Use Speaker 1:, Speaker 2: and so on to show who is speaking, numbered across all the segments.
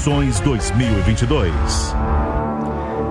Speaker 1: Eleições 2022.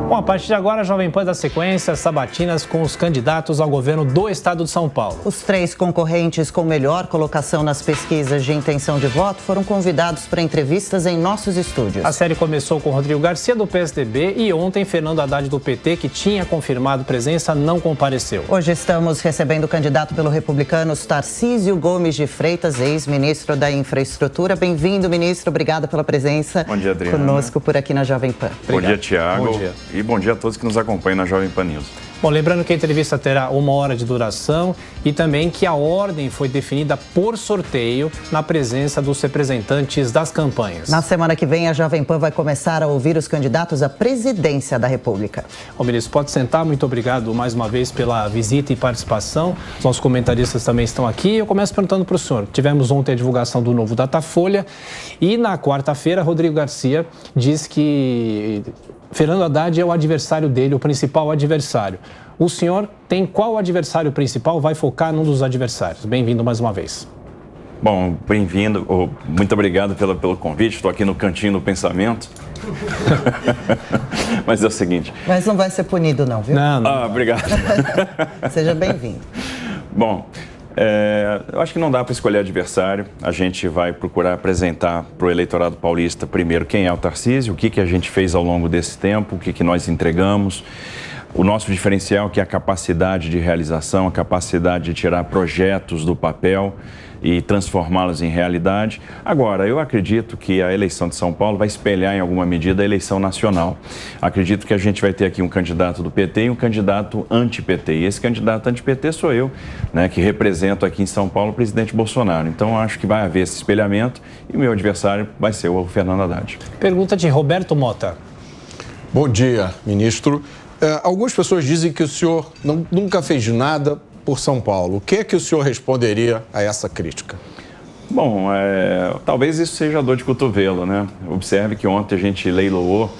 Speaker 2: Bom, a partir de agora, a Jovem Pan dá sequência, sabatinas com os candidatos ao governo do estado de São Paulo.
Speaker 3: Os 3 concorrentes com melhor colocação nas pesquisas de intenção de voto foram convidados para entrevistas em nossos estúdios.
Speaker 2: A série começou com Rodrigo Garcia, do PSDB, e ontem Fernando Haddad, do PT, que tinha confirmado presença, não compareceu.
Speaker 3: Hoje estamos recebendo o candidato pelo Republicanos, Tarcísio Gomes de Freitas, ex-ministro da Infraestrutura. Bem-vindo, ministro. Obrigada pela presença.
Speaker 4: Bom dia, Adriana.
Speaker 3: Conosco por aqui na Jovem Pan.
Speaker 4: Bom dia, Tiago.
Speaker 2: Bom dia.
Speaker 4: E bom dia a todos que nos acompanham na Jovem Pan News.
Speaker 2: Bom, lembrando que a entrevista terá 1 hora de duração e também que a ordem foi definida por sorteio na presença dos representantes das campanhas.
Speaker 3: Na semana que vem, a Jovem Pan vai começar a ouvir os candidatos à presidência da República.
Speaker 2: Bom, ministro, pode sentar. Muito obrigado mais uma vez pela visita e participação. Os nossos comentaristas também estão aqui. Eu começo perguntando para o senhor. Tivemos ontem a divulgação do novo Datafolha e na quarta-feira, Rodrigo Garcia diz que Fernando Haddad é o adversário dele, o principal adversário. O senhor tem qual adversário principal? Vai focar num dos adversários. Bem-vindo mais uma vez.
Speaker 4: Bom, bem-vindo. Muito obrigado pelo convite. Estou aqui no cantinho do pensamento. Mas é o seguinte...
Speaker 3: Mas não vai ser punido não, viu?
Speaker 2: Não.
Speaker 4: Obrigado.
Speaker 3: Seja bem-vindo.
Speaker 4: Bom, eu acho que não dá para escolher adversário. A gente vai procurar apresentar para o eleitorado paulista, primeiro, quem é o Tarcísio, o que a gente fez ao longo desse tempo, o que nós entregamos. O nosso diferencial, que é a capacidade de realização, a capacidade de tirar projetos do papel e transformá-los em realidade. Agora, eu acredito que a eleição de São Paulo vai espelhar em alguma medida a eleição nacional. Acredito que a gente vai ter aqui um candidato do PT e um candidato anti-PT. E esse candidato anti-PT sou eu, né, que represento aqui em São Paulo o presidente Bolsonaro. Então, acho que vai haver esse espelhamento e o meu adversário vai ser o Fernando Haddad.
Speaker 2: Pergunta de Roberto Mota.
Speaker 5: Bom dia, ministro. Algumas pessoas dizem que o senhor nunca fez nada por São Paulo. O que é que o senhor responderia a essa crítica?
Speaker 4: Bom, talvez isso seja dor de cotovelo, né? Observe que ontem a gente leiloou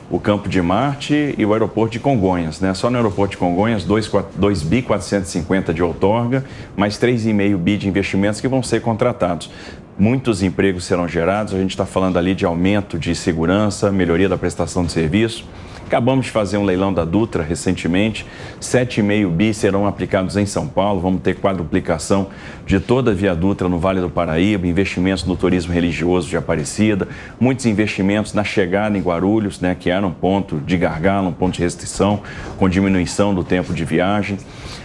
Speaker 4: o Campo de Marte e o aeroporto de Congonhas, né? Só no aeroporto de Congonhas, 2 bi 450 de outorga, mais 3,5 bi de investimentos que vão ser contratados. Muitos empregos serão gerados, a gente está falando ali de aumento de segurança, melhoria da prestação de serviço. Acabamos de fazer um leilão da Dutra recentemente, 7,5 bi serão aplicados em São Paulo, vamos ter quadruplicação de toda a Via Dutra no Vale do Paraíba, investimentos no turismo religioso de Aparecida, muitos investimentos na chegada em Guarulhos, né, que era um ponto de gargalo, um ponto de restrição, com diminuição do tempo de viagem.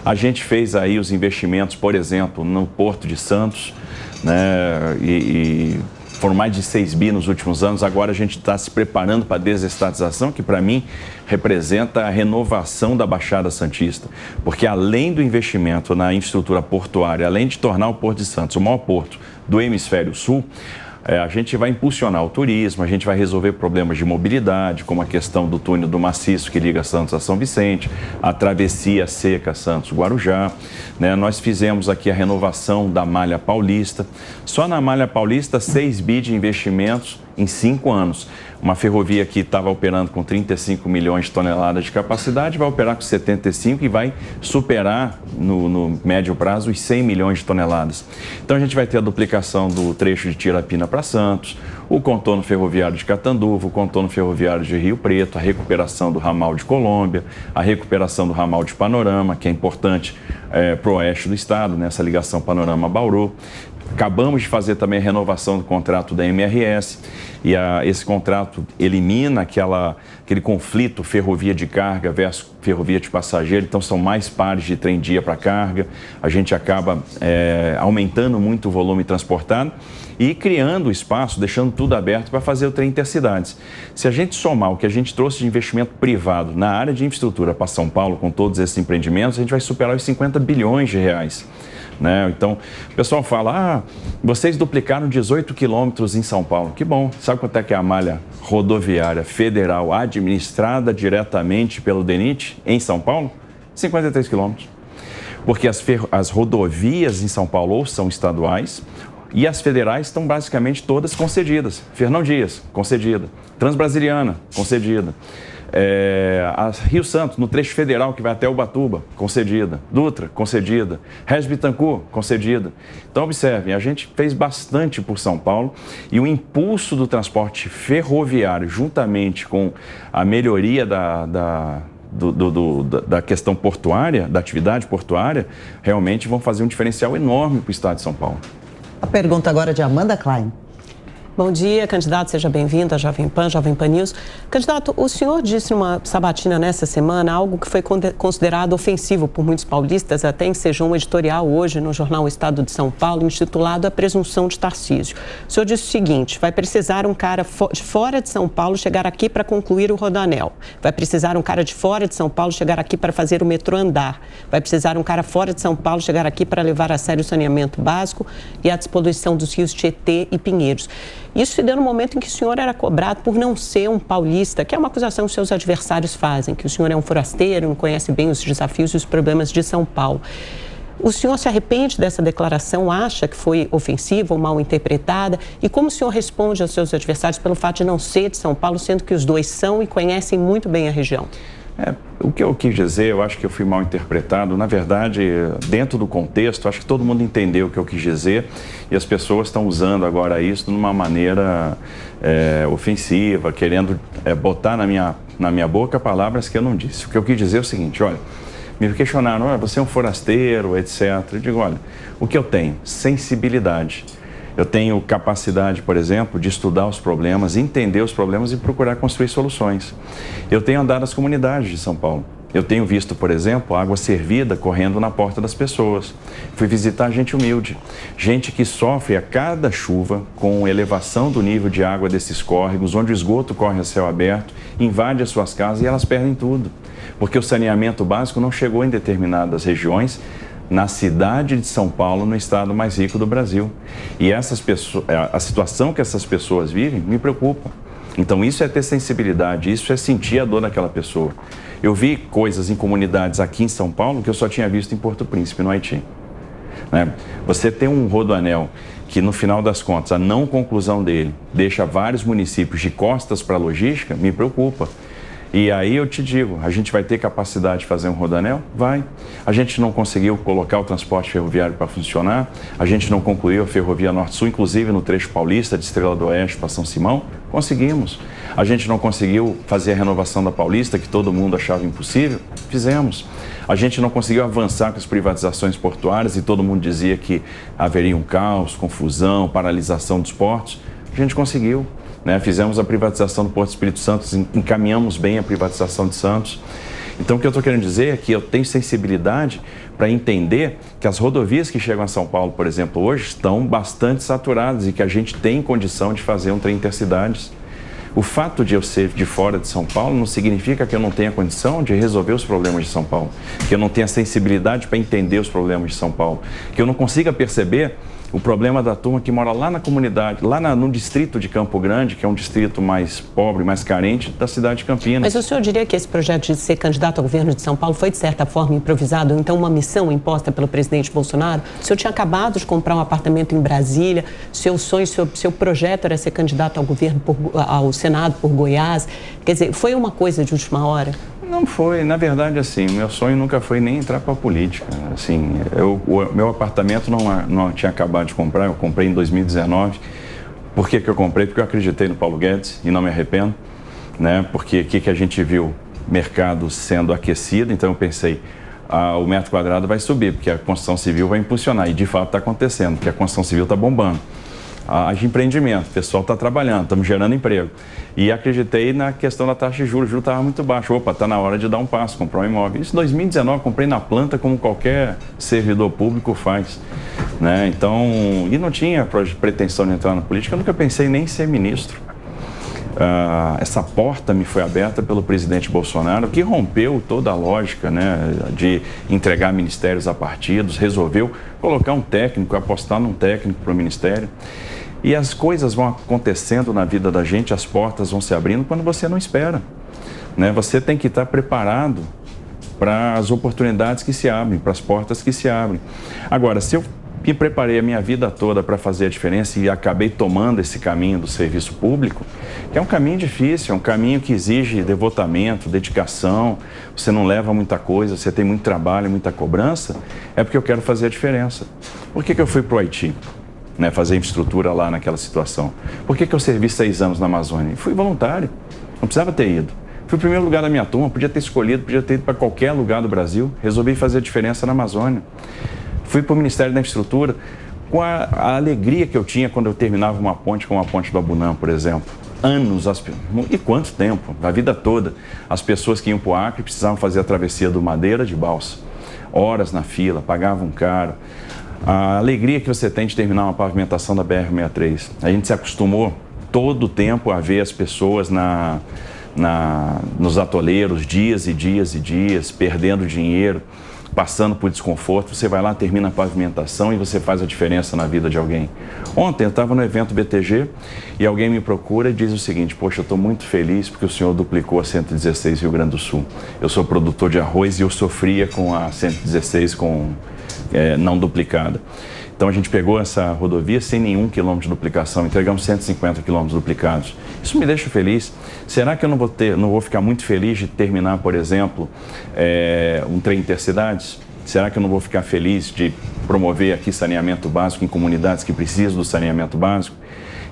Speaker 4: A gente fez aí os investimentos, por exemplo, no Porto de Santos, né, foram mais de 6 bi nos últimos anos. Agora a gente está se preparando para a desestatização, que para mim representa a renovação da Baixada Santista. Porque além do investimento na infraestrutura portuária, além de tornar o Porto de Santos o maior porto do Hemisfério Sul, a gente vai impulsionar o turismo, a gente vai resolver problemas de mobilidade, como a questão do túnel do Maciço, que liga Santos a São Vicente, a travessia seca Santos-Guarujá, né? Nós fizemos aqui a renovação da Malha Paulista. Só na Malha Paulista, 6 bi de investimentos em 5 anos. Uma ferrovia que estava operando com 35 milhões de toneladas de capacidade, vai operar com 75 e vai superar, no médio prazo, os 100 milhões de toneladas. Então, a gente vai ter a duplicação do trecho de Tirapina para Santos, o contorno ferroviário de Catanduva, o contorno ferroviário de Rio Preto, a recuperação do ramal de Colômbia, a recuperação do ramal de Panorama, que é importante para o oeste do estado, nessa ligação Panorama-Bauru. Acabamos de fazer também a renovação do contrato da MRS e esse contrato elimina aquele conflito ferrovia de carga versus ferrovia de passageiro, então são mais pares de trem-dia para carga, a gente acaba aumentando muito o volume transportado e criando espaço, deixando tudo aberto para fazer o trem intercidades. Se a gente somar o que a gente trouxe de investimento privado na área de infraestrutura para São Paulo, com todos esses empreendimentos, a gente vai superar os 50 bilhões de reais. Né? Então, o pessoal fala, vocês duplicaram 18 quilômetros em São Paulo. Que bom. Sabe quanto é que é a malha rodoviária federal administrada diretamente pelo DENIT em São Paulo? 53 quilômetros. Porque as rodovias em São Paulo ou são estaduais e as federais estão basicamente todas concedidas. Fernão Dias, concedida. Transbrasiliana, concedida. A Rio Santos, no trecho federal que vai até Ubatuba, concedida. Dutra, concedida. Regis Bittencourt, concedida. Então, observem, a gente fez bastante por São Paulo e o impulso do transporte ferroviário, juntamente com a melhoria da questão portuária, da atividade portuária, realmente vão fazer um diferencial enorme para o estado de São Paulo.
Speaker 3: A pergunta agora é de Amanda Klein.
Speaker 6: Bom dia, candidato, seja bem-vindo à Jovem Pan News. Candidato, o senhor disse numa sabatina nessa semana algo que foi considerado ofensivo por muitos paulistas, até ensejou um editorial hoje no jornal O Estado de São Paulo, intitulado A Presunção de Tarcísio. O senhor disse o seguinte: vai precisar um cara de fora de São Paulo chegar aqui para concluir o Rodoanel. Vai precisar um cara de fora de São Paulo chegar aqui para fazer o metrô andar. Vai precisar um cara fora de São Paulo chegar aqui para levar a sério o saneamento básico e a despoluição dos rios Tietê e Pinheiros. Isso se deu no momento em que o senhor era cobrado por não ser um paulista, que é uma acusação que seus adversários fazem, que o senhor é um forasteiro, não conhece bem os desafios e os problemas de São Paulo. O senhor se arrepende dessa declaração, acha que foi ofensiva ou mal interpretada? E como o senhor responde aos seus adversários pelo fato de não ser de São Paulo, sendo que os dois são e conhecem muito bem a região?
Speaker 4: O que eu quis dizer, eu acho que eu fui mal interpretado. Na verdade, dentro do contexto, acho que todo mundo entendeu o que eu quis dizer e as pessoas estão usando agora isso de uma maneira ofensiva, querendo botar na minha boca palavras que eu não disse. O que eu quis dizer é o seguinte: olha, me questionaram, você é um forasteiro, etc. Eu digo, olha, o que eu tenho? Sensibilidade. Eu tenho capacidade, por exemplo, de estudar os problemas, entender os problemas e procurar construir soluções. Eu tenho andado nas comunidades de São Paulo. Eu tenho visto, por exemplo, água servida correndo na porta das pessoas. Fui visitar gente humilde, gente que sofre a cada chuva com elevação do nível de água desses córregos, onde o esgoto corre a céu aberto, invade as suas casas e elas perdem tudo. Porque o saneamento básico não chegou em determinadas regiões, na cidade de São Paulo, no estado mais rico do Brasil. E a situação que essas pessoas vivem me preocupa. Então isso é ter sensibilidade, isso é sentir a dor daquela pessoa. Eu vi coisas em comunidades aqui em São Paulo que eu só tinha visto em Porto Príncipe, no Haiti. Você tem um rodoanel que, no final das contas, a não conclusão dele deixa vários municípios de costas para a logística, me preocupa. E aí eu te digo, a gente vai ter capacidade de fazer um rodoanel? Vai. A gente não conseguiu colocar o transporte ferroviário para funcionar, a gente não concluiu a Ferrovia Norte-Sul, inclusive no trecho paulista de Estrela do Oeste para São Simão, conseguimos. A gente não conseguiu fazer a renovação da Paulista, que todo mundo achava impossível, fizemos. A gente não conseguiu avançar com as privatizações portuárias e todo mundo dizia que haveria um caos, confusão, paralisação dos portos, a gente conseguiu. Fizemos a privatização do Porto Espírito Santo, encaminhamos bem a privatização de Santos. Então, o que eu estou querendo dizer é que eu tenho sensibilidade para entender que as rodovias que chegam a São Paulo, por exemplo, hoje, estão bastante saturadas e que a gente tem condição de fazer um trem intercidades. O fato de eu ser de fora de São Paulo não significa que eu não tenha condição de resolver os problemas de São Paulo, que eu não tenha sensibilidade para entender os problemas de São Paulo, que eu não consiga perceber o problema da turma que mora lá na comunidade, lá no distrito de Campo Grande, que é um distrito mais pobre, mais carente da cidade de Campinas.
Speaker 6: Mas o senhor diria que esse projeto de ser candidato ao governo de São Paulo foi, de certa forma, improvisado, ou então uma missão imposta pelo presidente Bolsonaro? O senhor tinha acabado de comprar um apartamento em Brasília, seu sonho, seu projeto era ser candidato ao governo, ao Senado por Goiás. Quer dizer, foi uma coisa de última hora?
Speaker 4: Não foi, na verdade, assim, meu sonho nunca foi nem entrar para a política. Assim, meu apartamento não tinha acabado de comprar, eu comprei em 2019. Por que eu comprei? Porque eu acreditei no Paulo Guedes e não me arrependo, Porque o que a gente viu? Mercado sendo aquecido, então eu pensei, o metro quadrado vai subir, porque a construção civil vai impulsionar, e de fato está acontecendo, porque a construção civil está bombando. De empreendimento, o pessoal está trabalhando, estamos gerando emprego. E acreditei na questão da taxa de juros, o juro estava muito baixo. Opa, está na hora de dar um passo, comprar um imóvel. Isso em 2019, comprei na planta como qualquer servidor público faz. Então, e não tinha pretensão de entrar na política, eu nunca pensei nem em ser ministro. Essa porta me foi aberta pelo presidente Bolsonaro, que rompeu toda a lógica de entregar ministérios a partidos, resolveu colocar um técnico, apostar num técnico para o ministério. E as coisas vão acontecendo na vida da gente, as portas vão se abrindo quando você não espera. Você tem que estar preparado para as oportunidades que se abrem, para as portas que se abrem. Agora, se eu que preparei a minha vida toda para fazer a diferença e acabei tomando esse caminho do serviço público, que é um caminho difícil, é um caminho que exige devotamento, dedicação, você não leva muita coisa, você tem muito trabalho, muita cobrança, é porque eu quero fazer a diferença. Por que eu fui para o Haiti, né, fazer infraestrutura lá naquela situação? Por que eu servi 6 anos na Amazônia? Fui voluntário, não precisava ter ido. Fui o primeiro lugar da minha turma, podia ter escolhido, podia ter ido para qualquer lugar do Brasil, resolvi fazer a diferença na Amazônia. Fui para o Ministério da Infraestrutura com a alegria que eu tinha quando eu terminava uma ponte, como a ponte do Abunã, por exemplo. Anos, e quanto tempo, a vida toda, as pessoas que iam para o Acre precisavam fazer a travessia do Madeira de balsa. Horas na fila, pagavam caro. A alegria que você tem de terminar uma pavimentação da BR-63. A gente se acostumou todo o tempo a ver as pessoas nos atoleiros, dias e dias e dias, perdendo dinheiro, passando por desconforto. Você vai lá, termina a pavimentação e você faz a diferença na vida de alguém. Ontem eu estava no evento BTG e alguém me procura e diz o seguinte: poxa, eu estou muito feliz porque o senhor duplicou a 116 Rio Grande do Sul. Eu sou produtor de arroz e eu sofria com a 116 não duplicada. Então a gente pegou essa rodovia sem nenhum quilômetro de duplicação, entregamos 150 quilômetros duplicados. Isso me deixa feliz. Será que eu não vou ficar muito feliz de terminar, por exemplo, um trem intercidades? Será que eu não vou ficar feliz de promover aqui saneamento básico em comunidades que precisam do saneamento básico?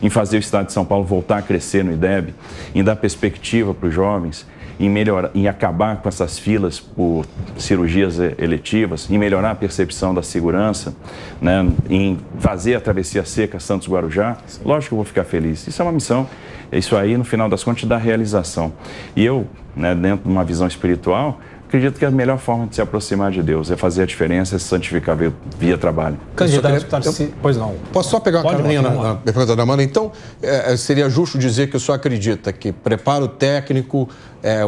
Speaker 4: Em fazer o Estado de São Paulo voltar a crescer no IDEB, em dar perspectiva para os jovens, em melhorar, em acabar com essas filas por cirurgias eletivas, em melhorar a percepção da segurança, né, em fazer a travessia seca Santos-Guarujá? Lógico que eu vou ficar feliz. Isso é uma missão. Isso aí, no final das contas, dá realização. E eu, né, dentro de uma visão espiritual, acredito que a melhor forma de se aproximar de Deus é fazer a diferença, é se santificar via trabalho.
Speaker 2: Candidato Tarcísio, pois não.
Speaker 5: Posso só pegar uma carinha na pergunta da Amanda? Então, seria justo dizer que o senhor acredita que preparo técnico,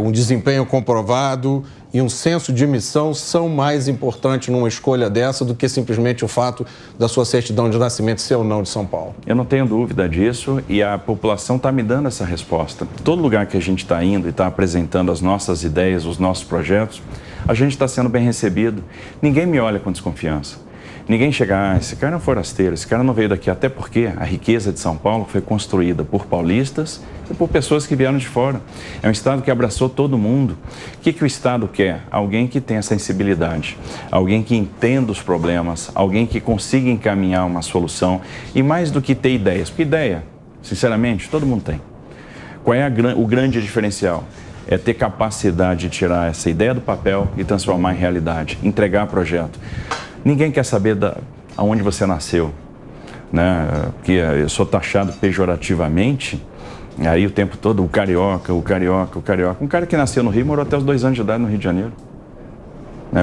Speaker 5: um desempenho comprovado e um senso de missão são mais importantes numa escolha dessa do que simplesmente o fato da sua certidão de nascimento ser ou não de São Paulo?
Speaker 4: Eu não tenho dúvida disso e a população está me dando essa resposta. Todo lugar que a gente está indo e está apresentando as nossas ideias, os nossos projetos, a gente está sendo bem recebido. Ninguém me olha com desconfiança. Ninguém chega, esse cara é um forasteiro, esse cara não veio daqui, até porque a riqueza de São Paulo foi construída por paulistas e por pessoas que vieram de fora. É um estado que abraçou todo mundo. O que o estado quer? Alguém que tenha sensibilidade, alguém que entenda os problemas, alguém que consiga encaminhar uma solução e mais do que ter ideias, porque ideia, sinceramente, todo mundo tem. Qual é o grande diferencial? É ter capacidade de tirar essa ideia do papel e transformar em realidade, entregar projeto. Ninguém quer saber aonde você nasceu, né? Porque eu sou taxado pejorativamente, aí o tempo todo, o carioca. Um cara que nasceu no Rio morou até os 2 anos de idade no Rio de Janeiro.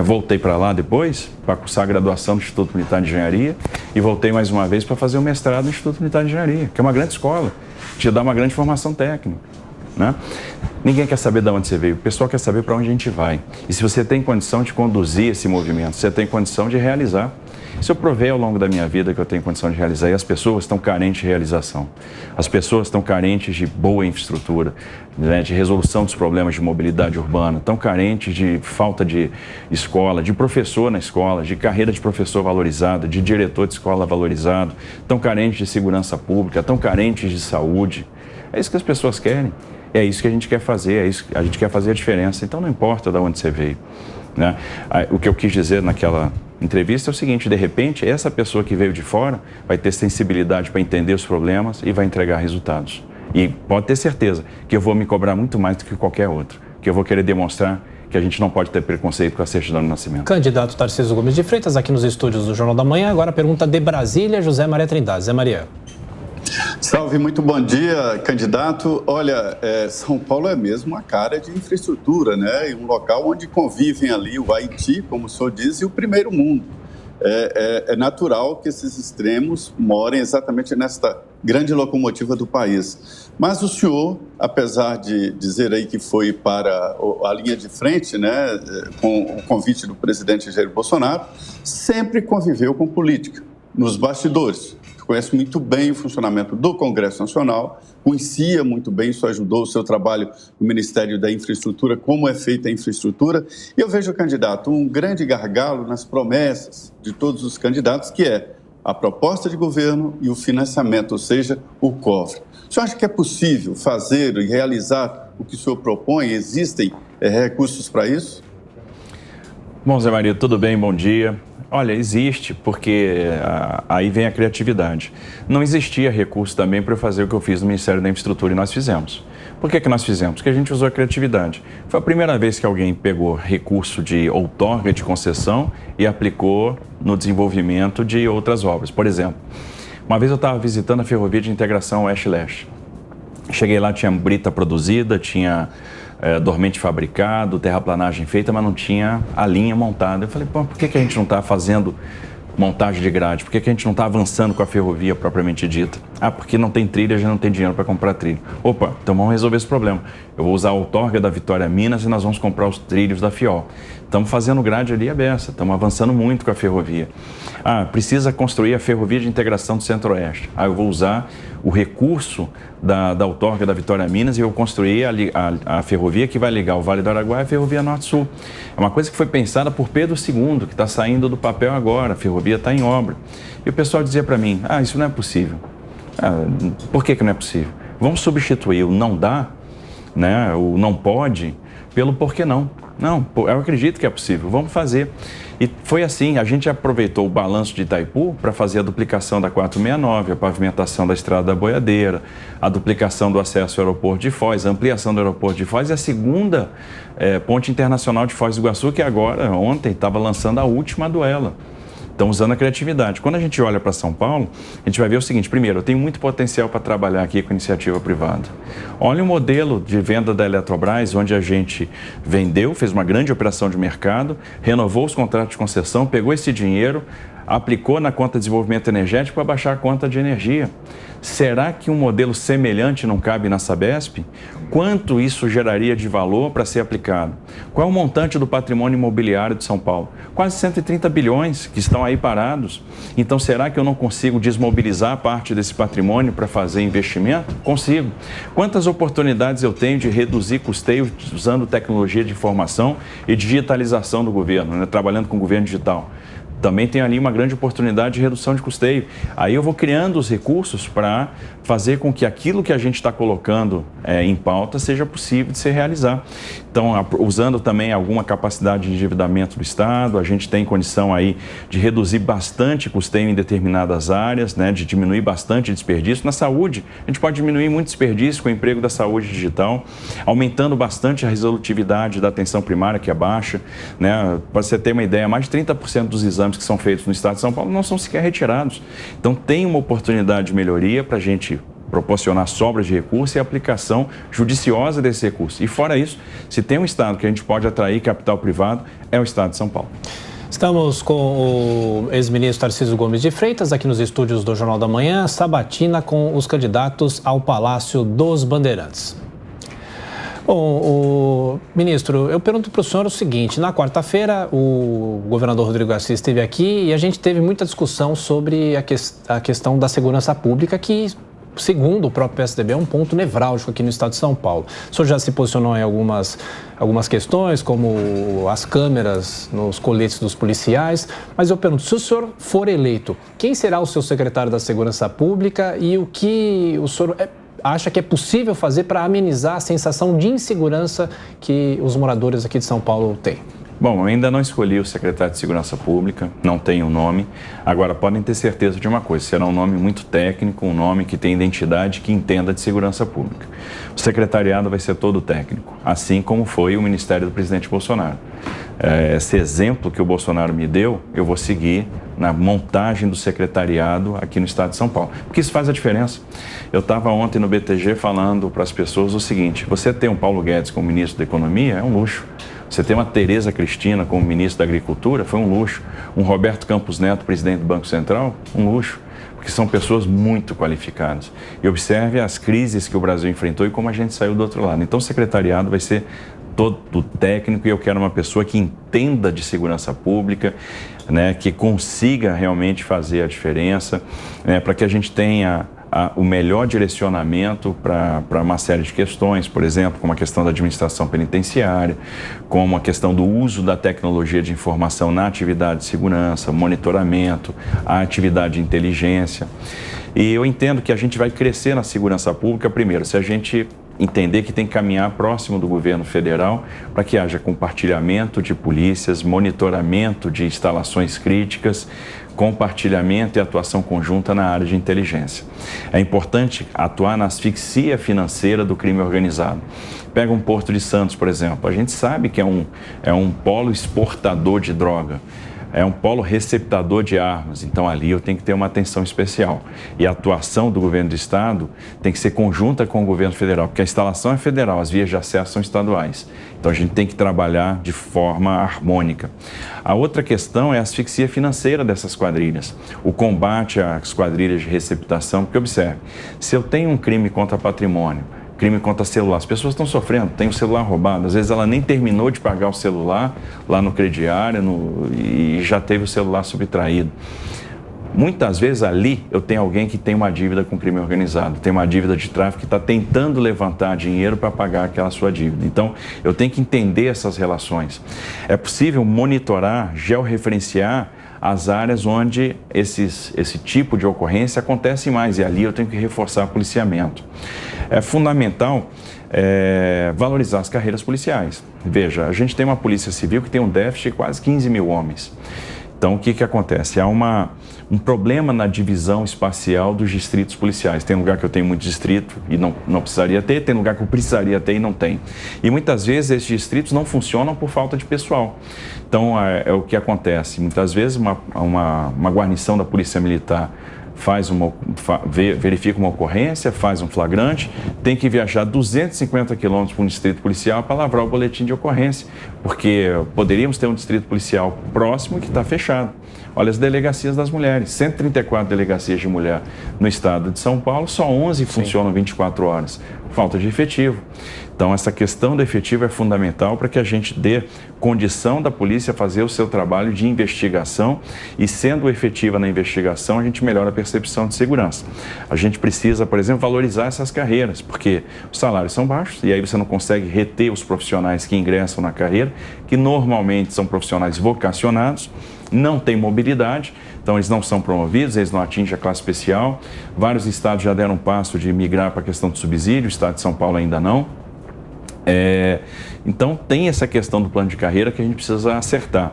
Speaker 4: Voltei para lá depois, para cursar a graduação no Instituto Militar de Engenharia e voltei mais uma vez para fazer o mestrado no Instituto Militar de Engenharia, que é uma grande escola, te dá uma grande formação técnica. Né? Ninguém quer saber de onde você veio, o pessoal quer saber para onde a gente vai. E se você tem condição de conduzir esse movimento, você tem condição de realizar. Isso eu provei ao longo da minha vida que eu tenho condição de realizar. E as pessoas estão carentes de realização. As pessoas estão carentes de boa infraestrutura, né, de resolução dos problemas de mobilidade urbana, estão carentes de falta de escola, de professor na escola, de carreira de professor valorizada, de diretor de escola valorizado, estão carentes de segurança pública, estão carentes de saúde. É isso que as pessoas querem. É isso que a gente quer fazer, a gente quer fazer a diferença. Então não importa de onde você veio. Né? O que eu quis dizer naquela entrevista é o seguinte: de repente, essa pessoa que veio de fora vai ter sensibilidade para entender os problemas e vai entregar resultados. E pode ter certeza que eu vou me cobrar muito mais do que qualquer outro, que eu vou querer demonstrar que a gente não pode ter preconceito com a certidão de nascimento.
Speaker 2: Candidato Tarcísio Gomes de Freitas, aqui nos estúdios do Jornal da Manhã. Agora a pergunta de Brasília, José Maria Trindade. Zé Maria.
Speaker 7: Salve, muito bom dia, candidato. Olha, São Paulo é mesmo uma cara de infraestrutura, né? E um local onde convivem ali o Haiti, como o senhor diz, e o primeiro mundo. É natural que esses extremos morem exatamente nesta grande locomotiva do país. Mas o senhor, apesar de dizer aí que foi para a linha de frente, né, com o convite do presidente Jair Bolsonaro, sempre conviveu com política, nos bastidores. Conhece muito bem o funcionamento do Congresso Nacional, conhecia muito bem, isso ajudou o seu trabalho no Ministério da Infraestrutura, como é feita a infraestrutura. E eu vejo, candidato, um grande gargalo nas promessas de todos os candidatos, que é a proposta de governo e o financiamento, ou seja, o cofre. O senhor acha que é possível fazer e realizar o que o senhor propõe? Existem recursos para isso?
Speaker 4: Bom, Zé Maria, tudo bem? Bom dia. Olha, existe, porque aí vem a criatividade. Não existia recurso também para eu fazer o que eu fiz no Ministério da Infraestrutura e nós fizemos. Por que nós fizemos? Porque a gente usou a criatividade. Foi a primeira vez que alguém pegou recurso de outorga de concessão e aplicou no desenvolvimento de outras obras. Por exemplo, uma vez eu estava visitando a Ferrovia de Integração Oeste-Leste. Cheguei lá, tinha brita produzida, tinha dormente fabricado, terraplanagem feita, mas não tinha a linha montada. Eu falei, pô, por que a gente não está fazendo montagem de grade? Por que a gente não está avançando com a ferrovia propriamente dita? Ah, porque não tem trilha, já não tem dinheiro para comprar trilho. Opa, então vamos resolver esse problema. Eu vou usar a outorga da Vitória Minas e nós vamos comprar os trilhos da FIOL. Estamos fazendo grade ali à beça, estamos avançando muito com a ferrovia. Ah, precisa construir a Ferrovia de Integração do Centro-Oeste. Ah, eu vou usar o recurso da outorga da Vitória Minas e eu vou construir a ferrovia que vai ligar o Vale do Araguaia à Ferrovia Norte-Sul. É uma coisa que foi pensada por Pedro II, que está saindo do papel agora, a ferrovia está em obra. E o pessoal dizia para mim, isso não é possível. Por que não é possível? Vamos substituir o não dá, né, o não pode, pelo por que não. Não, eu acredito que é possível, vamos fazer. E foi assim, a gente aproveitou o balanço de Itaipu para fazer a duplicação da 469, a pavimentação da Estrada da Boiadeira, a duplicação do acesso ao aeroporto de Foz, a ampliação do aeroporto de Foz e a segunda ponte internacional de Foz do Iguaçu, que agora, ontem, estava lançando a última duela. Estão usando a criatividade. Quando a gente olha para São Paulo, a gente vai ver o seguinte, primeiro, eu tenho muito potencial para trabalhar aqui com iniciativa privada. Olha o modelo de venda da Eletrobras, onde a gente vendeu, fez uma grande operação de mercado, renovou os contratos de concessão, pegou esse dinheiro, aplicou na conta de desenvolvimento energético para baixar a conta de energia. Será que um modelo semelhante não cabe na Sabesp? Quanto isso geraria de valor para ser aplicado? Qual é o montante do patrimônio imobiliário de São Paulo? Quase 130 bilhões que estão aí parados. Então, será que eu não consigo desmobilizar parte desse patrimônio para fazer investimento? Consigo. Quantas oportunidades eu tenho de reduzir custeio usando tecnologia de informação e digitalização do governo, né? Trabalhando com o governo digital? Também tem ali uma grande oportunidade de redução de custeio. Aí eu vou criando os recursos para fazer com que aquilo que a gente está colocando em pauta seja possível de se realizar. Então, usando também alguma capacidade de endividamento do Estado, a gente tem condição aí de reduzir bastante custeio em determinadas áreas, né, de diminuir bastante desperdício. Na saúde, a gente pode diminuir muito desperdício com o emprego da saúde digital, aumentando bastante a resolutividade da atenção primária, que é baixa, né? Para você ter uma ideia, mais de 30% dos exames que são feitos no Estado de São Paulo não são sequer retirados. Então, tem uma oportunidade de melhoria para a gente proporcionar sobras de recursos e aplicação judiciosa desse recurso. E fora isso, se tem um Estado que a gente pode atrair capital privado, é o Estado de São Paulo.
Speaker 2: Estamos com o ex-ministro Tarcísio Gomes de Freitas, aqui nos estúdios do Jornal da Manhã, sabatina com os candidatos ao Palácio dos Bandeirantes. Bom, ministro, eu pergunto para o senhor o seguinte, na quarta-feira o governador Rodrigo Garcia esteve aqui e a gente teve muita discussão sobre a questão da segurança pública, que, segundo o próprio PSDB, é um ponto nevrálgico aqui no estado de São Paulo. O senhor já se posicionou em algumas questões, como as câmeras nos coletes dos policiais, mas eu pergunto, se o senhor for eleito, quem será o seu secretário da Segurança Pública e o que o senhor acha que é possível fazer para amenizar a sensação de insegurança que os moradores aqui de São Paulo têm?
Speaker 4: Bom, eu ainda não escolhi o secretário de Segurança Pública, não tenho um nome. Agora, podem ter certeza de uma coisa, será um nome muito técnico, um nome que tem identidade, que entenda de segurança pública. O secretariado vai ser todo técnico, assim como foi o Ministério do Presidente Bolsonaro. Esse exemplo que o Bolsonaro me deu, eu vou seguir na montagem do secretariado aqui no estado de São Paulo, porque isso faz a diferença. Eu estava ontem no BTG falando para as pessoas o seguinte, você ter um Paulo Guedes como ministro da Economia é um luxo. Você ter uma Tereza Cristina como ministro da Agricultura foi um luxo. Um Roberto Campos Neto, presidente do Banco Central, um luxo. Porque são pessoas muito qualificadas. E observe as crises que o Brasil enfrentou e como a gente saiu do outro lado. Então o secretariado vai ser todo técnico e eu quero uma pessoa que entenda de segurança pública, né, que consiga realmente fazer a diferença, né, para que a gente tenha o melhor direcionamento para uma série de questões, por exemplo, como a questão da administração penitenciária, como a questão do uso da tecnologia de informação na atividade de segurança, monitoramento, a atividade de inteligência. E eu entendo que a gente vai crescer na segurança pública, primeiro, se a gente entender que tem que caminhar próximo do governo federal para que haja compartilhamento de polícias, monitoramento de instalações críticas, compartilhamento e atuação conjunta na área de inteligência. É importante atuar na asfixia financeira do crime organizado. Pega um Porto de Santos, por exemplo. A gente sabe que é um polo exportador de droga. É um polo receptador de armas, então ali eu tenho que ter uma atenção especial. E a atuação do governo do estado tem que ser conjunta com o governo federal, porque a instalação é federal, as vias de acesso são estaduais. Então a gente tem que trabalhar de forma harmônica. A outra questão é a asfixia financeira dessas quadrilhas, o combate às quadrilhas de receptação, porque observe, se eu tenho um crime contra patrimônio, crime contra celular, as pessoas estão sofrendo, tem o celular roubado, às vezes ela nem terminou de pagar o celular lá no crediário e já teve o celular subtraído. Muitas vezes ali eu tenho alguém que tem uma dívida com crime organizado, tem uma dívida de tráfico que está tentando levantar dinheiro para pagar aquela sua dívida. Então eu tenho que entender essas relações. É possível monitorar, georreferenciar as áreas onde esse tipo de ocorrência acontece mais e ali eu tenho que reforçar o policiamento. É fundamental valorizar as carreiras policiais. Veja, a gente tem uma polícia civil que tem um déficit de quase 15 mil homens. Então, o que acontece? Há um problema na divisão espacial dos distritos policiais. Tem lugar que eu tenho muito distrito e não precisaria ter, tem lugar que eu precisaria ter e não tem. E muitas vezes esses distritos não funcionam por falta de pessoal. Então, é o que acontece. Muitas vezes uma guarnição da Polícia Militar verifica uma ocorrência, faz um flagrante, tem que viajar 250 quilômetros para um distrito policial para lavrar o boletim de ocorrência, porque poderíamos ter um distrito policial próximo que está fechado. Olha as delegacias das mulheres, 134 delegacias de mulher no estado de São Paulo, só 11 funcionam 24 horas, falta de efetivo. Então, essa questão do efetivo é fundamental para que a gente dê condição da polícia fazer o seu trabalho de investigação e, sendo efetiva na investigação, a gente melhora a percepção de segurança. A gente precisa, por exemplo, valorizar essas carreiras, porque os salários são baixos e aí você não consegue reter os profissionais que ingressam na carreira, que normalmente são profissionais vocacionados, não têm mobilidade, então eles não são promovidos, eles não atingem a classe especial. Vários estados já deram um passo de migrar para a questão do subsídio, o estado de São Paulo ainda não. Então tem essa questão do plano de carreira que a gente precisa acertar.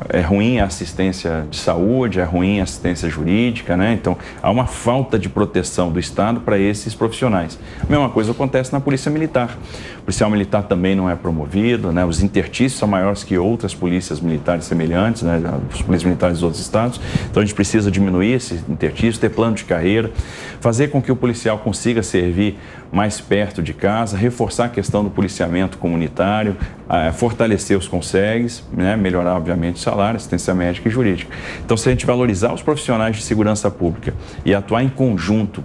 Speaker 4: É ruim a assistência de saúde, é ruim a assistência jurídica, né? Então há uma falta de proteção do Estado para esses profissionais. A mesma coisa acontece na Polícia Militar. O policial militar também não é promovido, né? Os interstícios são maiores que outras polícias militares semelhantes, né? Os polícias militares dos outros estados. Então a gente precisa diminuir esse interstício, ter plano de carreira, fazer com que o policial consiga servir mais perto de casa, reforçar a questão do policiamento comunitário, fortalecer os consegues, né? Melhorar, obviamente, o salário, assistência médica e jurídica. Então, se a gente valorizar os profissionais de segurança pública e atuar em conjunto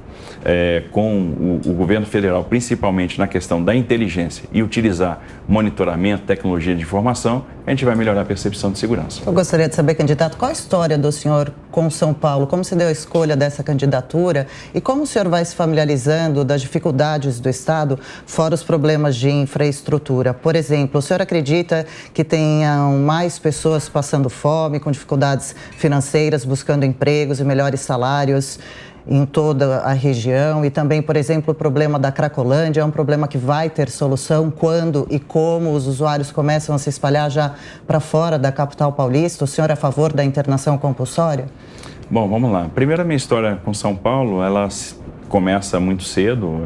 Speaker 4: com o governo federal, principalmente na questão da inteligência e utilizar monitoramento, tecnologia de informação, a gente vai melhorar a percepção de segurança.
Speaker 3: Eu gostaria de saber, candidato, qual a história do senhor com São Paulo? Como se deu a escolha dessa candidatura e como o senhor vai se familiarizando das dificuldades do Estado, fora os problemas de infraestrutura? Por exemplo, o senhor acredita que tenham mais pessoas passando fome, com dificuldades financeiras, buscando empregos e melhores salários em toda a região? E também, por exemplo, o problema da Cracolândia é um problema que vai ter solução quando e como os usuários começam a se espalhar já para fora da capital paulista? O senhor é a favor da internação compulsória?
Speaker 4: Bom, vamos lá. Primeiro, a minha história com São Paulo, ela começa muito cedo.